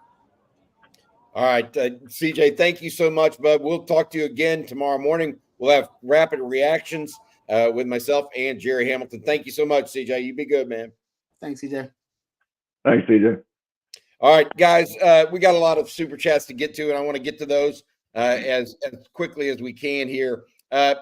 All right, CJ, thank you so much, bud. We'll talk to you again tomorrow morning. We'll have rapid reactions with myself and Jerry Hamilton. Thank you so much, CJ. You be good, man. Thanks, CJ. Thanks, CJ. All right, guys, we got a lot of super chats to get to, and I want to get to those as quickly as we can here.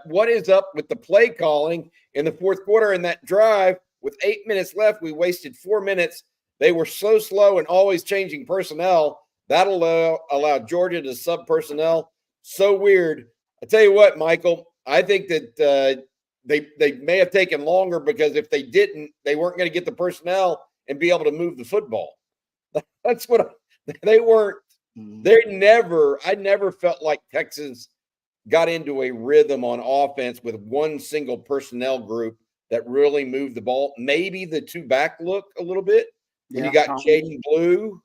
What is up with the play calling in the fourth quarter in that drive? With 8 minutes left, we wasted 4 minutes. They were so slow and always changing personnel. That'll allow Georgia to sub personnel. So weird. I tell you what, Michael, I think that they may have taken longer because if they didn't, they weren't going to get the personnel and be able to move the football. That's what they weren't. I never felt like Texas got into a rhythm on offense with one single personnel group that really moved the ball. Maybe the two back look a little bit. When you got Jaden Blue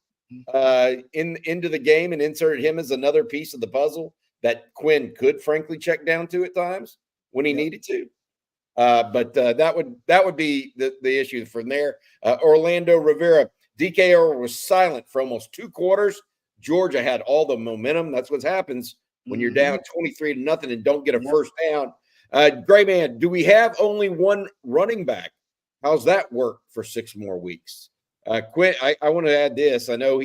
into the game and inserted him as another piece of the puzzle that Quinn could frankly check down to at times when he needed to. But that would be the issue from there. Orlando Rivera, DKO was silent for almost 2 quarters. Georgia had all the momentum. That's what happens when you're down 23-0 and don't get a first down. Gray Man, do we have only one running back? How's that work for 6 more weeks? Quinn, I want to add this. I know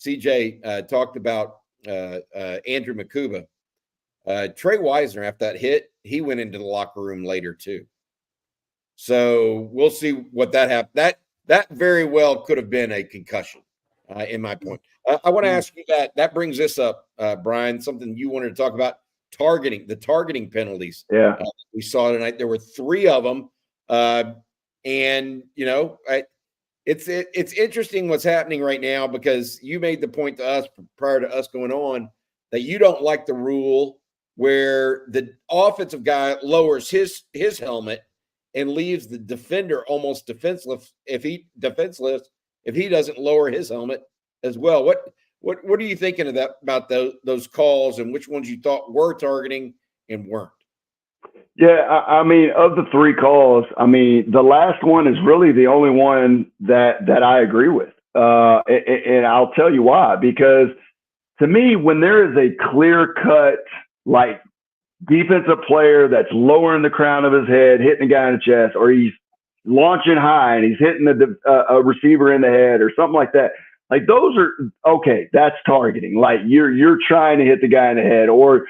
CJ talked about Andrew Makuba. Trey Wisner, after that hit, he went into the locker room later too. So we'll see what that happened. That very well could have been a concussion, in my point. I want to ask you that brings this up, Brian, something you wanted to talk about, the targeting penalties. Yeah. We saw tonight. There were 3 of them. And, it's interesting what's happening right now because you made the point to us prior to us going on that you don't like the rule where the offensive guy lowers his helmet and leaves the defender almost defenseless if he doesn't lower his helmet as well. What are you thinking of that about those calls and which ones you thought were targeting and weren't? Yeah, I mean, of the 3 calls, I mean, the last one is really the only one that I agree with. And I'll tell you why. Because to me, when there is a clear-cut, like, defensive player that's lowering the crown of his head, hitting the guy in the chest, or he's launching high and he's hitting a receiver in the head or something like that, like those are okay. That's targeting. Like you're trying to hit the guy in the head, or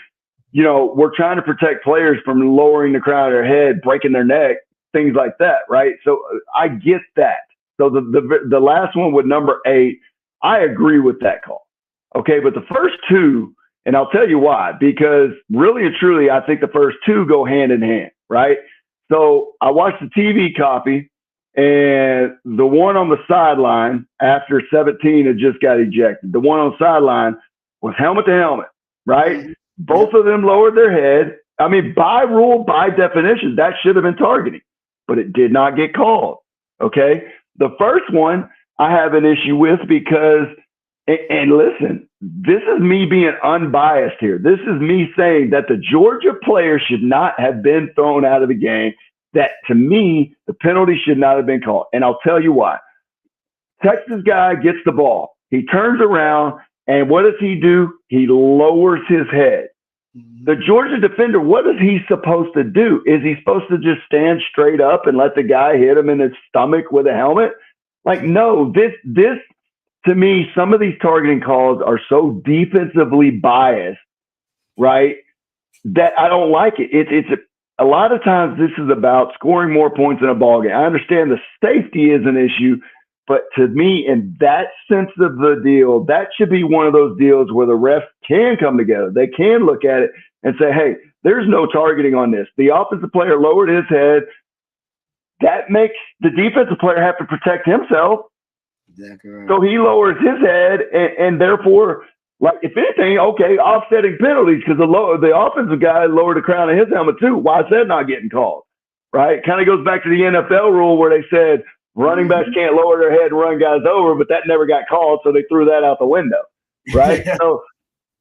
we're trying to protect players from lowering the crown of their head, breaking their neck, things like that, right? So I get that. So the last one with number 8, I agree with that call. Okay, but the first 2, and I'll tell you why, because really and truly, I think the first 2 go hand in hand, right? So I watched the TV copy, and the one on the sideline after 17 had just got ejected. The one on the sideline was helmet to helmet, right? Mm-hmm. Both of them lowered their head. I mean, by rule, by definition, that should have been targeting, but it did not get called, okay? The first one I have an issue with because, and listen, this is me being unbiased here. This is me saying that the Georgia player should not have been thrown out of the game, that to me, the penalty should not have been called. And I'll tell you why. Texas guy gets the ball. He turns around, and what does he do? He lowers his head. The Georgia defender, what is he supposed to do? Is he supposed to just stand straight up and let the guy hit him in his stomach with a helmet? Like, no, this to me, some of these targeting calls are so defensively biased, right, that I don't like it. It's a lot of times this is about scoring more points in a ballgame. I understand the safety is an issue, but to me, in that sense of the deal, that should be one of those deals where the refs can come together. They can look at it and say, hey, there's no targeting on this. The offensive player lowered his head. That makes the defensive player have to protect himself. Exactly right. So he lowers his head, and therefore, like, if anything, okay, offsetting penalties because the offensive guy lowered the crown of his helmet too. Why is that not getting called? Right? Kind of goes back to the NFL rule where they said running backs can't lower their head and run guys over, but that never got called, so they threw that out the window. Right? So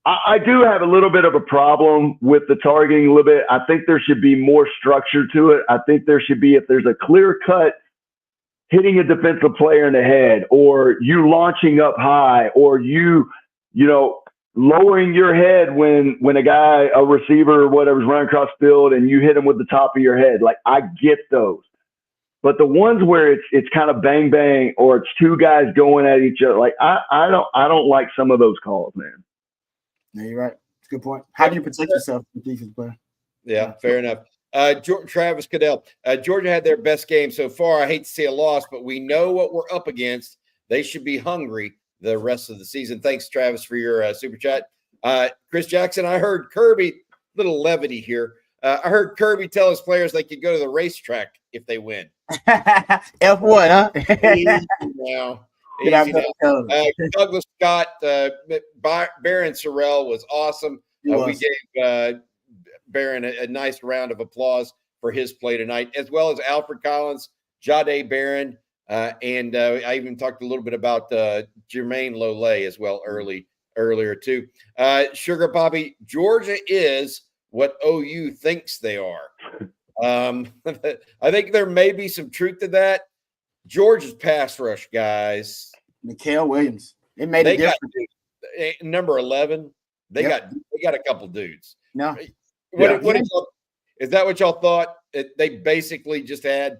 I do have a little bit of a problem with the targeting a little bit. I think there should be more structure to it. I think there should be, if there's a clear cut hitting a defensive player in the head, or you launching up high, or you lowering your head when a receiver or whatever is running across the field and you hit him with the top of your head. Like, I get those. But the ones where it's kind of bang bang, or it's two guys going at each other, like I don't like some of those calls, man. No, you're right. It's a good point. How do you protect yourself as a defensive player? Yeah, fair enough. Travis Cadell, Georgia had their best game so far. I hate to see a loss, but we know what we're up against. They should be hungry the rest of the season. Thanks, Travis, for your super chat. Chris Jackson, I heard Kirby, little levity here. I heard Kirby tell his players they could go to the racetrack if they win. F1, huh? Easy now. Easy now. Douglas Scott, Baron Sorrell was awesome. We gave Baron a nice round of applause for his play tonight, as well as Alfred Collins, Jade Barron, and I even talked a little bit about Jermaine Lole as well earlier too. Sugar Bobby, Georgia is what OU thinks they are. I think there may be some truth to that. Georgia's pass rush, guys. Mikael Williams. It made a difference. Number 11. They got a couple dudes. No. Is that what y'all thought? They basically just had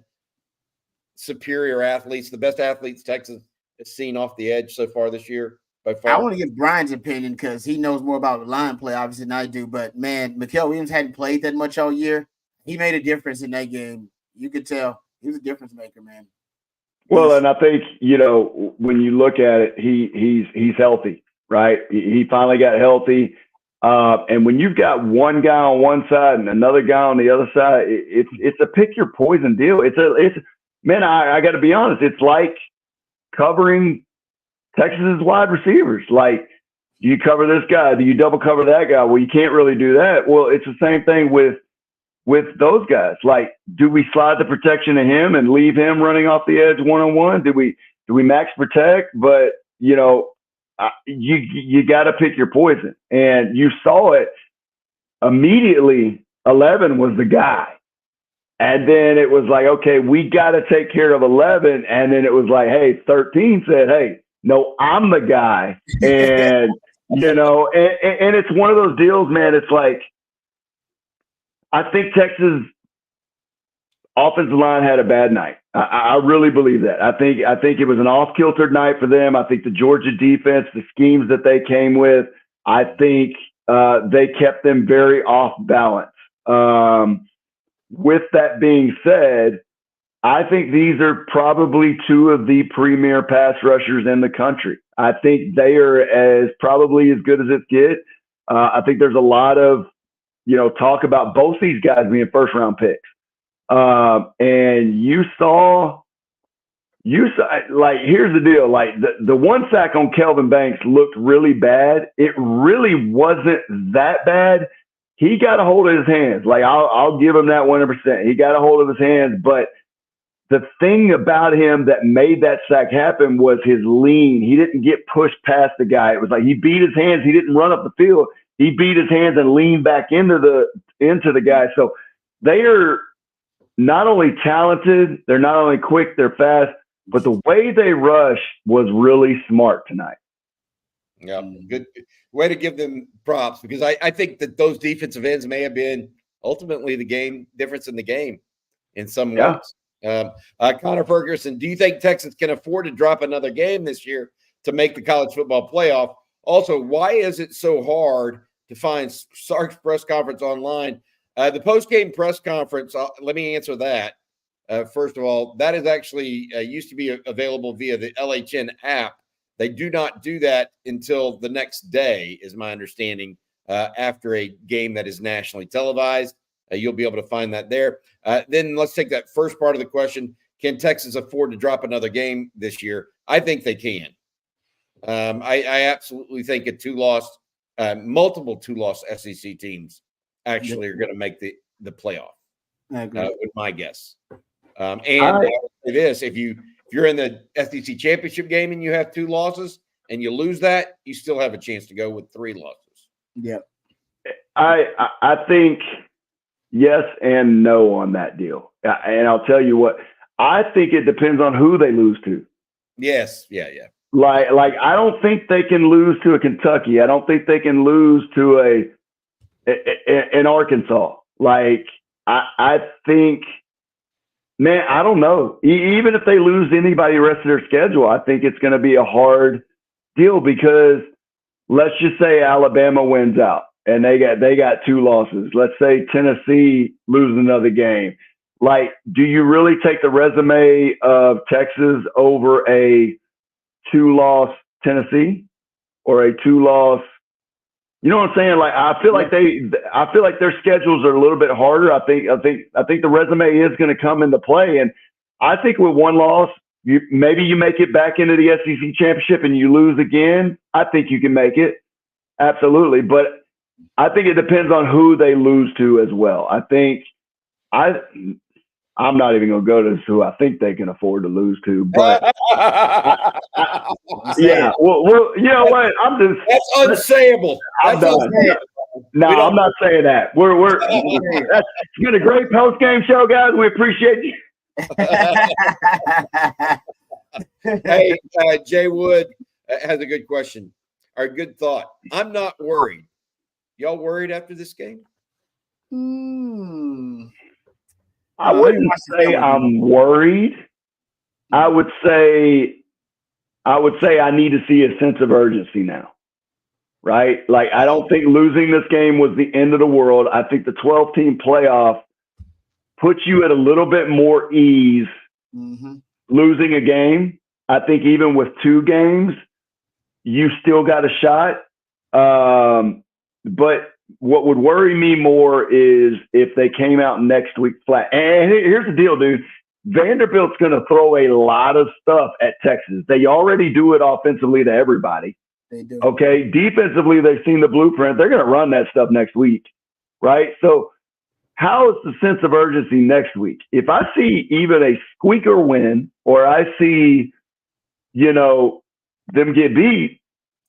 superior athletes, the best athletes Texas has seen off the edge so far this year. By far. I want to get Brian's opinion because he knows more about line play, obviously, than I do. But, man, Mikael Williams hadn't played that much all year. He made a difference in that game. You could tell. He was a difference maker, man. Well, and I think, when you look at it, he's healthy, right? He finally got healthy. And when you've got one guy on one side and another guy on the other side, it's a pick your poison deal. Man, I got to be honest. It's like covering Texas's wide receivers. Like, do you cover this guy? Do you double cover that guy? Well, you can't really do that. Well, it's the same thing with those guys. Like, do we slide the protection to him and leave him running off the edge one-on-one? Do we max protect? But, you got to pick your poison. And you saw it immediately. 11 was the guy. And then it was like, okay, we got to take care of 11. And then it was like, hey, 13 said, hey, no, I'm the guy. And, and it's one of those deals, man. It's like, I think Texas offensive line had a bad night. I really believe that. I think it was an off-kiltered night for them. I think the Georgia defense, the schemes that they came with, I think they kept them very off balance. With that being said, I think these are probably two of the premier pass rushers in the country. I think they are probably as good as it gets. I think there's a lot of talk about both these guys being first-round picks. And you saw, like, here's the deal. Like, the one sack on Kelvin Banks looked really bad. It really wasn't that bad. He got a hold of his hands. Like, I'll give him that 100%. He got a hold of his hands. But the thing about him that made that sack happen was his lean. He didn't get pushed past the guy. It was like he beat his hands. He didn't run up the field. He beat his hands and leaned back into the guy. So they are not only talented, they're not only quick, they're fast, but the way they rush was really smart tonight. Yeah, good way to give them props, because I think that those defensive ends may have been ultimately the difference in the game in some ways. Connor Ferguson, do you think Texans can afford to drop another game this year to make the college football playoff. Also, why is it so hard to find Sark's press conference online? The post-game press conference, let me answer that. First of all, that is actually used to be available via the LHN app. They do not do that until the next day, is my understanding, after a game that is nationally televised. You'll be able to find that there. Then let's take that first part of the question. Can Texas afford to drop another game this year? I think they can. I absolutely think multiple two-loss SEC teams actually are going to make the playoff. I agree. With my guess. And I would say this: if you're in the SEC championship game and you have 2 losses and you lose that, you still have a chance to go with 3 losses. Yep. I think yes and no on that deal. And I'll tell you what, I think it depends on who they lose to. Yes. Yeah. Like I don't think they can lose to a Kentucky. I don't think they can lose to an Arkansas. Like I think, man, I don't know. Even if they lose anybody the rest of their schedule, I think it's going to be a hard deal because let's just say Alabama wins out and they got 2 losses. Let's say Tennessee loses another game. Like, do you really take the resume of Texas over a 2-loss Tennessee or a 2-loss? You know what I'm saying? Like, I feel like their schedules are a little bit harder. I think the resume is going to come into play, and I think with 1 loss, maybe you make it back into the SEC championship and you lose again. I think you can make it, absolutely. But I think it depends on who they lose to as well. I'm not even going to go to who I think they can afford to lose to, but yeah. Well, you know what? That's unsayable. I'm not saying that. That's been a great post-game show, guys. We appreciate you. Hey, Jay Wood has a good question or a good thought. I'm not worried. Y'all worried after this game? I wouldn't say I'm worried. I would say I need to see a sense of urgency now, right? Like, I don't think losing this game was the end of the world. I think the 12-team playoff puts you at a little bit more ease losing a game. I think even with 2 games, you still got a shot. But what would worry me more is if they came out next week flat. And here's the deal, dude. Vanderbilt's going to throw a lot of stuff at Texas. They already do it offensively to everybody. They do. Okay. Defensively, they've seen the blueprint. They're going to run that stuff next week, right? So how is the sense of urgency next week? If I see even a squeaker win or I see, them get beat,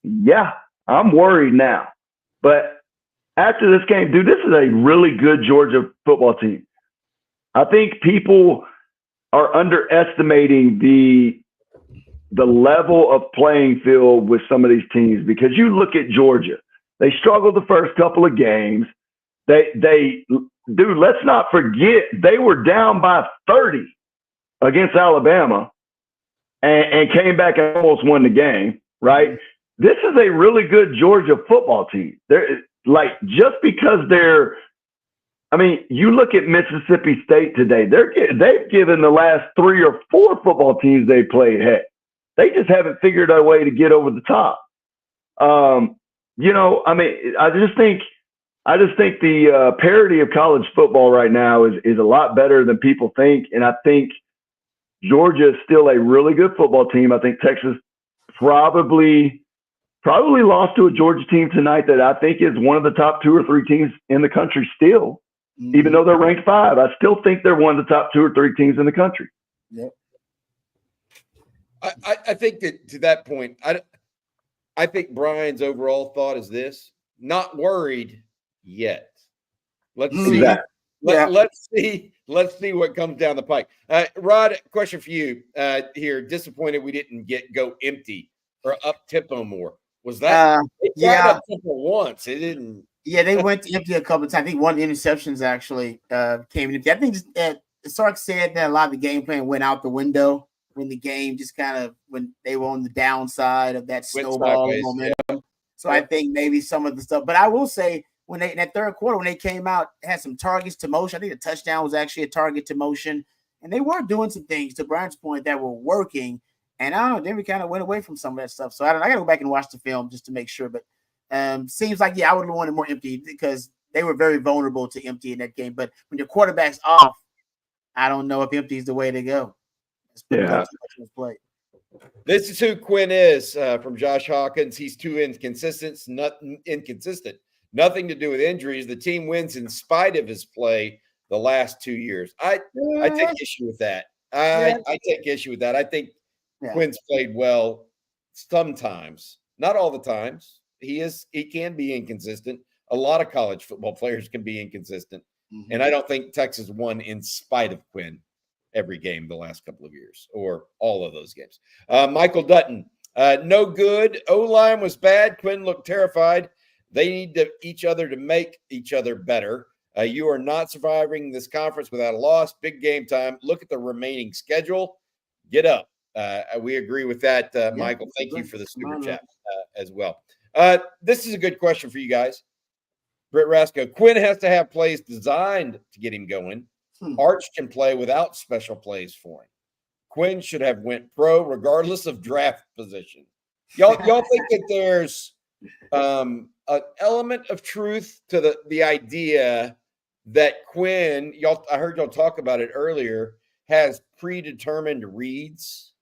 yeah, I'm worried now. But after this game, dude, this is a really good Georgia football team. I think people are underestimating the level of playing field with some of these teams because you look at Georgia. They struggled the first couple of games. Dude, let's not forget they were down by 30 against Alabama and came back and almost won the game, right? This is a really good Georgia football team. Just because you look at Mississippi State today, they've given the last 3 or 4 football teams they played heck. They just haven't figured out a way to get over the top. I just think the parity of college football right now is a lot better than people think. And I think Georgia is still a really good football team. I think Texas probably lost to a Georgia team tonight that I think is one of the top 2 or 3 teams in the country still. Even though they're ranked 5, I still think they're one of the top 2 or 3 teams in the country. Yep. I think that to that point, I think Brian's overall thought is this: not worried yet. Let's see. Exactly. Let's see what comes down the pike. Rod, question for you here. Disappointed we didn't go empty or up tempo more. Was that up tempo once? It didn't. Yeah, they went empty a couple of times. I think one of the interceptions actually came in empty. I think Sark said that a lot of the game plan went out the window when the game just kind of when they were on the downside of that Went snowball sideways, momentum. So I think maybe some of the stuff, but I will say when they in that third quarter, when they came out, had some targets to motion. I think the touchdown was actually a target to motion, and they were doing some things to Brian's point that were working. And I don't know, then we kind of went away from some of that stuff. So I got to go back and watch the film just to make sure. But seems like, I would have wanted more empty because they were very vulnerable to empty in that game. But when your quarterback's off, I don't know if empty is the way to go. Yeah. This is who Quinn is from Josh Hawkins. He's too inconsistent. Nothing to do with injuries. The team wins in spite of his play the last 2 years. I take issue with that. I take issue with that. I think Quinn's played well sometimes, not all the times. He can be inconsistent. A lot of college football players can be inconsistent. Mm-hmm. And I don't think Texas won in spite of Quinn every game the last couple of years or all of those games. Michael Dutton, no good. O-line was bad. Quinn looked terrified. They need each other to make each other better. You are not surviving this conference without a loss. Big game time. Look at the remaining schedule. Get up. We agree with that, Michael. Thank you for the super chat as well. This is a good question for you guys. Britt Rasco, Quinn has to have plays designed to get him going. Arch can play without special plays for him. Quinn should have went pro regardless of draft position. Y'all think that there's an element of truth to the idea that Quinn, I heard y'all talk about it earlier, has predetermined reads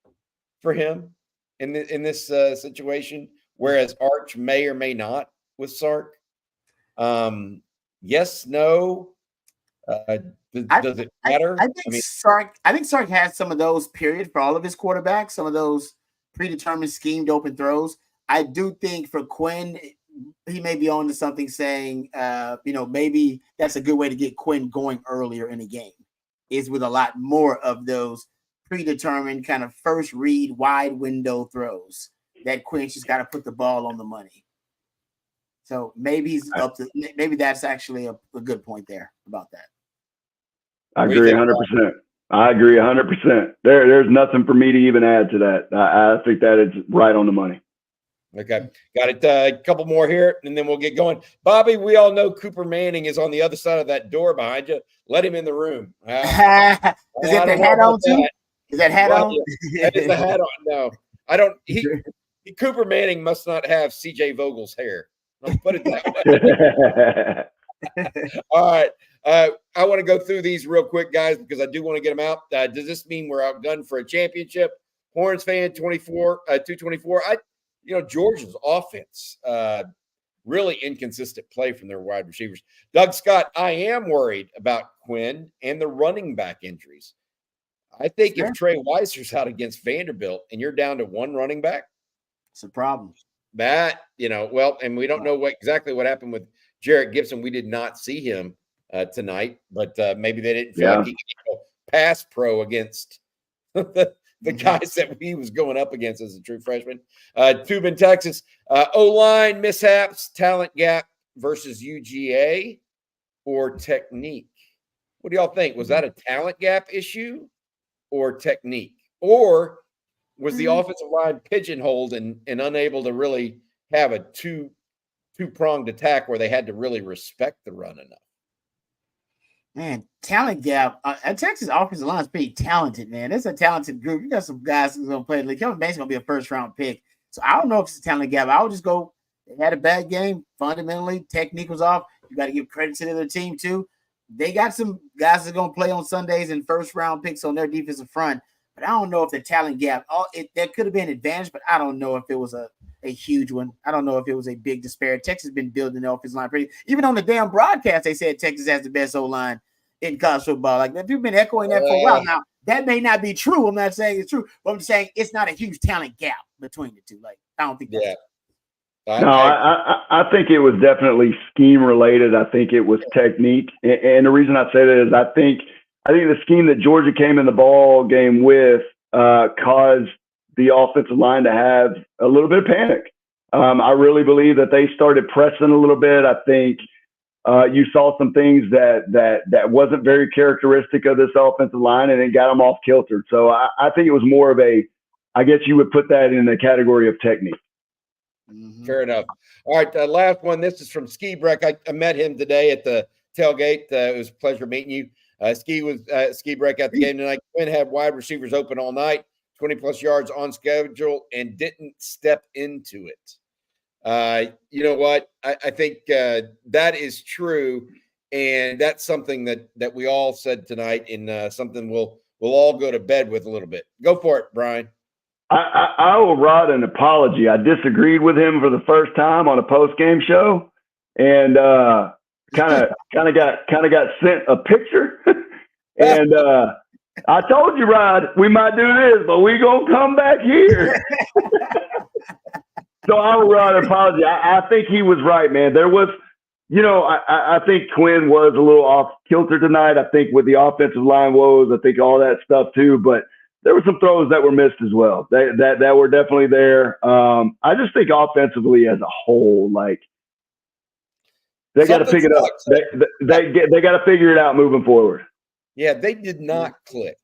for him in this situation, whereas Arch may or may not with Sark. Yes, no. Does it matter? I think Sark has some of those, period, for all of his quarterbacks, some of those predetermined schemed open throws. I do think for Quinn, he may be on to something saying, maybe that's a good way to get Quinn going earlier in the game, is with a lot more of those predetermined kind of first read wide window throws that Quinn's just got to put the ball on the money. So maybe maybe that's actually a good point there about that. I agree 100%. I agree 100%. There's nothing for me to even add to that. I think that it's right on the money. Okay. Got it. A couple more here, and then we'll get going. Bobby, we all know Cooper Manning is on the other side of that door behind you. Let him in the room. Is that the hat on too? Is that hat on? That is the hat on. No, I don't. Cooper Manning must not have C.J. Vogel's hair. I'll put it that way. All right. I want to go through these real quick, guys, because I do want to get them out. Does this mean we're outgunned for a championship? Horns fan 224. Georgia's offense, really inconsistent play from their wide receivers. Doug Scott, I am worried about Quinn and the running back injuries. I think if Trey Weiser's out against Vanderbilt and you're down to one running back, it's a problem. That, and we don't know exactly what happened with Jarrett Gibson. We did not see him tonight, but maybe they didn't feel like he could go pass pro against the guys that he was going up against as a true freshman. Tubin, Texas, O-line mishaps, talent gap versus UGA or technique. What do y'all think? Was that a talent gap issue or technique? Or was the offensive line pigeonholed and unable to really have a two-pronged attack where they had to really respect the run enough? Man, talent gap. Texas offensive line is pretty talented, man. It's a talented group. You got some guys who's going to play. Like Kevin Banks is going to be a first-round pick. So I don't know if it's a talent gap. I would just go, they had a bad game. Fundamentally, technique was off. You got to give credit to the other team, too. They got some guys that are going to play on Sundays and first-round picks on their defensive front. But I don't know if the talent gap, that could have been an advantage, but I don't know if it was a huge one. I don't know if it was a big disparity. Texas has been building the offensive line pretty. Even on the damn broadcast, they said Texas has the best O-line in college football. Like, if you've been echoing that for a while now, that may not be true. I'm not saying it's true, but I'm just saying it's not a huge talent gap between the two. Like, I don't think that's I think it was definitely scheme related. I think it was technique. And the reason I say that is I think the scheme that Georgia came in the ball game with caused the offensive line to have a little bit of panic. I really believe that they started pressing a little bit. I think you saw some things that wasn't very characteristic of this offensive line, and it got them off kilter. So I think it was more of I guess you would put that in the category of technique. Mm-hmm. Fair enough. All right, last one. This is from Ski Breck. I met him today at the tailgate. It was a pleasure meeting you. Ski Breck at the game tonight. Quinn had wide receivers open all night, 20-plus yards on schedule, and didn't step into it. You know what? I think that is true, and that's something that we all said tonight, and something we'll all go to bed with a little bit. Go for it, Brian. I owe Rod an apology. I disagreed with him for the first time on a post-game show, and kind of got sent a picture. And I told you, Rod, we might do this, but we gonna come back here. So I owe Rod an apology. I think he was right, man. There was, I think Quinn was a little off kilter tonight. I think with the offensive line woes, I think all that stuff too, but there were some throws that were missed as well. That were definitely there. I just think offensively as a whole, like they got to pick it up. They got to figure it out moving forward. Yeah, they did not click.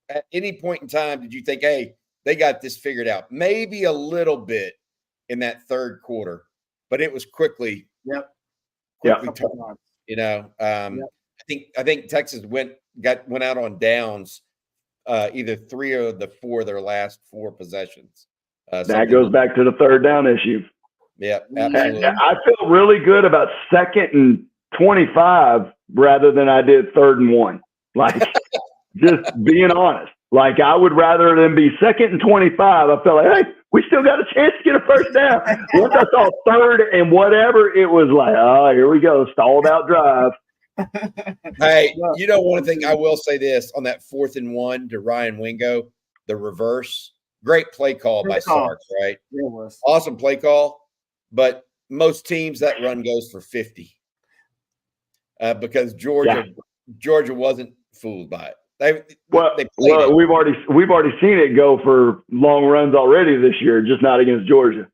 At any point in time, did you think, hey, they got this figured out? Maybe a little bit in that third quarter, but it was quickly turned. I think Texas went out on downs. Either 3 or the 4 of their last 4 possessions. That goes back to the third down issue. Yeah, absolutely. I feel really good about 2nd and 25 rather than I did 3rd and 1. Like, just being honest. Like, I would rather than be 2nd and 25. I felt like, hey, we still got a chance to get a first down. Once I saw 3rd and whatever, it was like, oh, here we go, stalled out drive. Hey, one thing I will say this on that 4th and 1 to Ryan Wingo, the reverse, great play call by Sark, right? Yeah, it was. Awesome play call, but most teams that run goes for 50 because Georgia wasn't fooled by it. We've already seen it go for long runs already this year, just not against Georgia.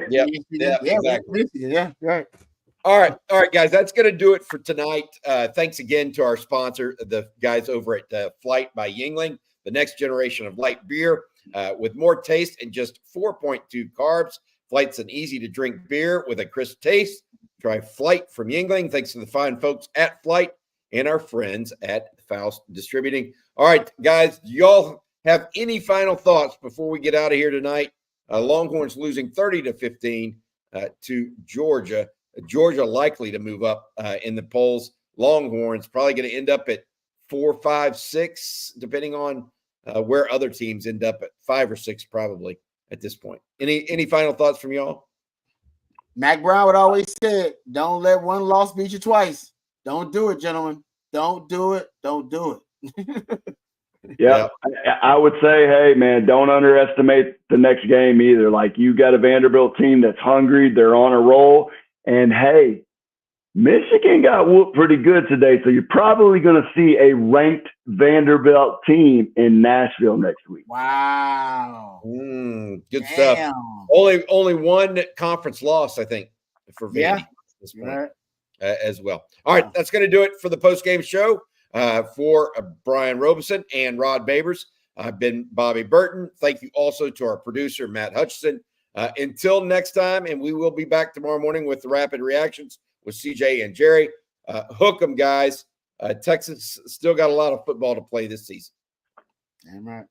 Yeah, exactly. Yeah, right. All right, guys. That's going to do it for tonight. Thanks again to our sponsor, the guys over at Flight by Yuengling, the next generation of light beer with more taste and just 4.2 carbs. Flight's an easy-to-drink beer with a crisp taste. Try Flight from Yuengling. Thanks to the fine folks at Flight and our friends at Faust Distributing. All right, guys, do y'all have any final thoughts before we get out of here tonight? Longhorns losing 30-15 to Georgia. Georgia likely to move up in the polls. Longhorns probably going to end up at 4, 5, 6, depending on where other teams end up at 5 or 6 probably at this point. Any final thoughts from y'all? Mac Brown would always say, don't let one loss beat you twice. Don't do it, gentlemen. Don't do it. Don't do it. Yeah, I would say, hey, man, don't underestimate the next game either. Like, you got a Vanderbilt team that's hungry. They're on a roll. And, hey, Michigan got whooped pretty good today, so you're probably going to see a ranked Vanderbilt team in Nashville next week. Wow. Good stuff. Only one conference loss, I think, for Vandy this point, as well. All right, that's going to do it for the postgame show. For Brian Robison and Rod Babers, I've been Bobby Burton. Thank you also to our producer, Matt Hutchison. Until next time, and we will be back tomorrow morning with the rapid reactions with CJ and Jerry. Hook them, guys. Texas still got a lot of football to play this season. Damn right.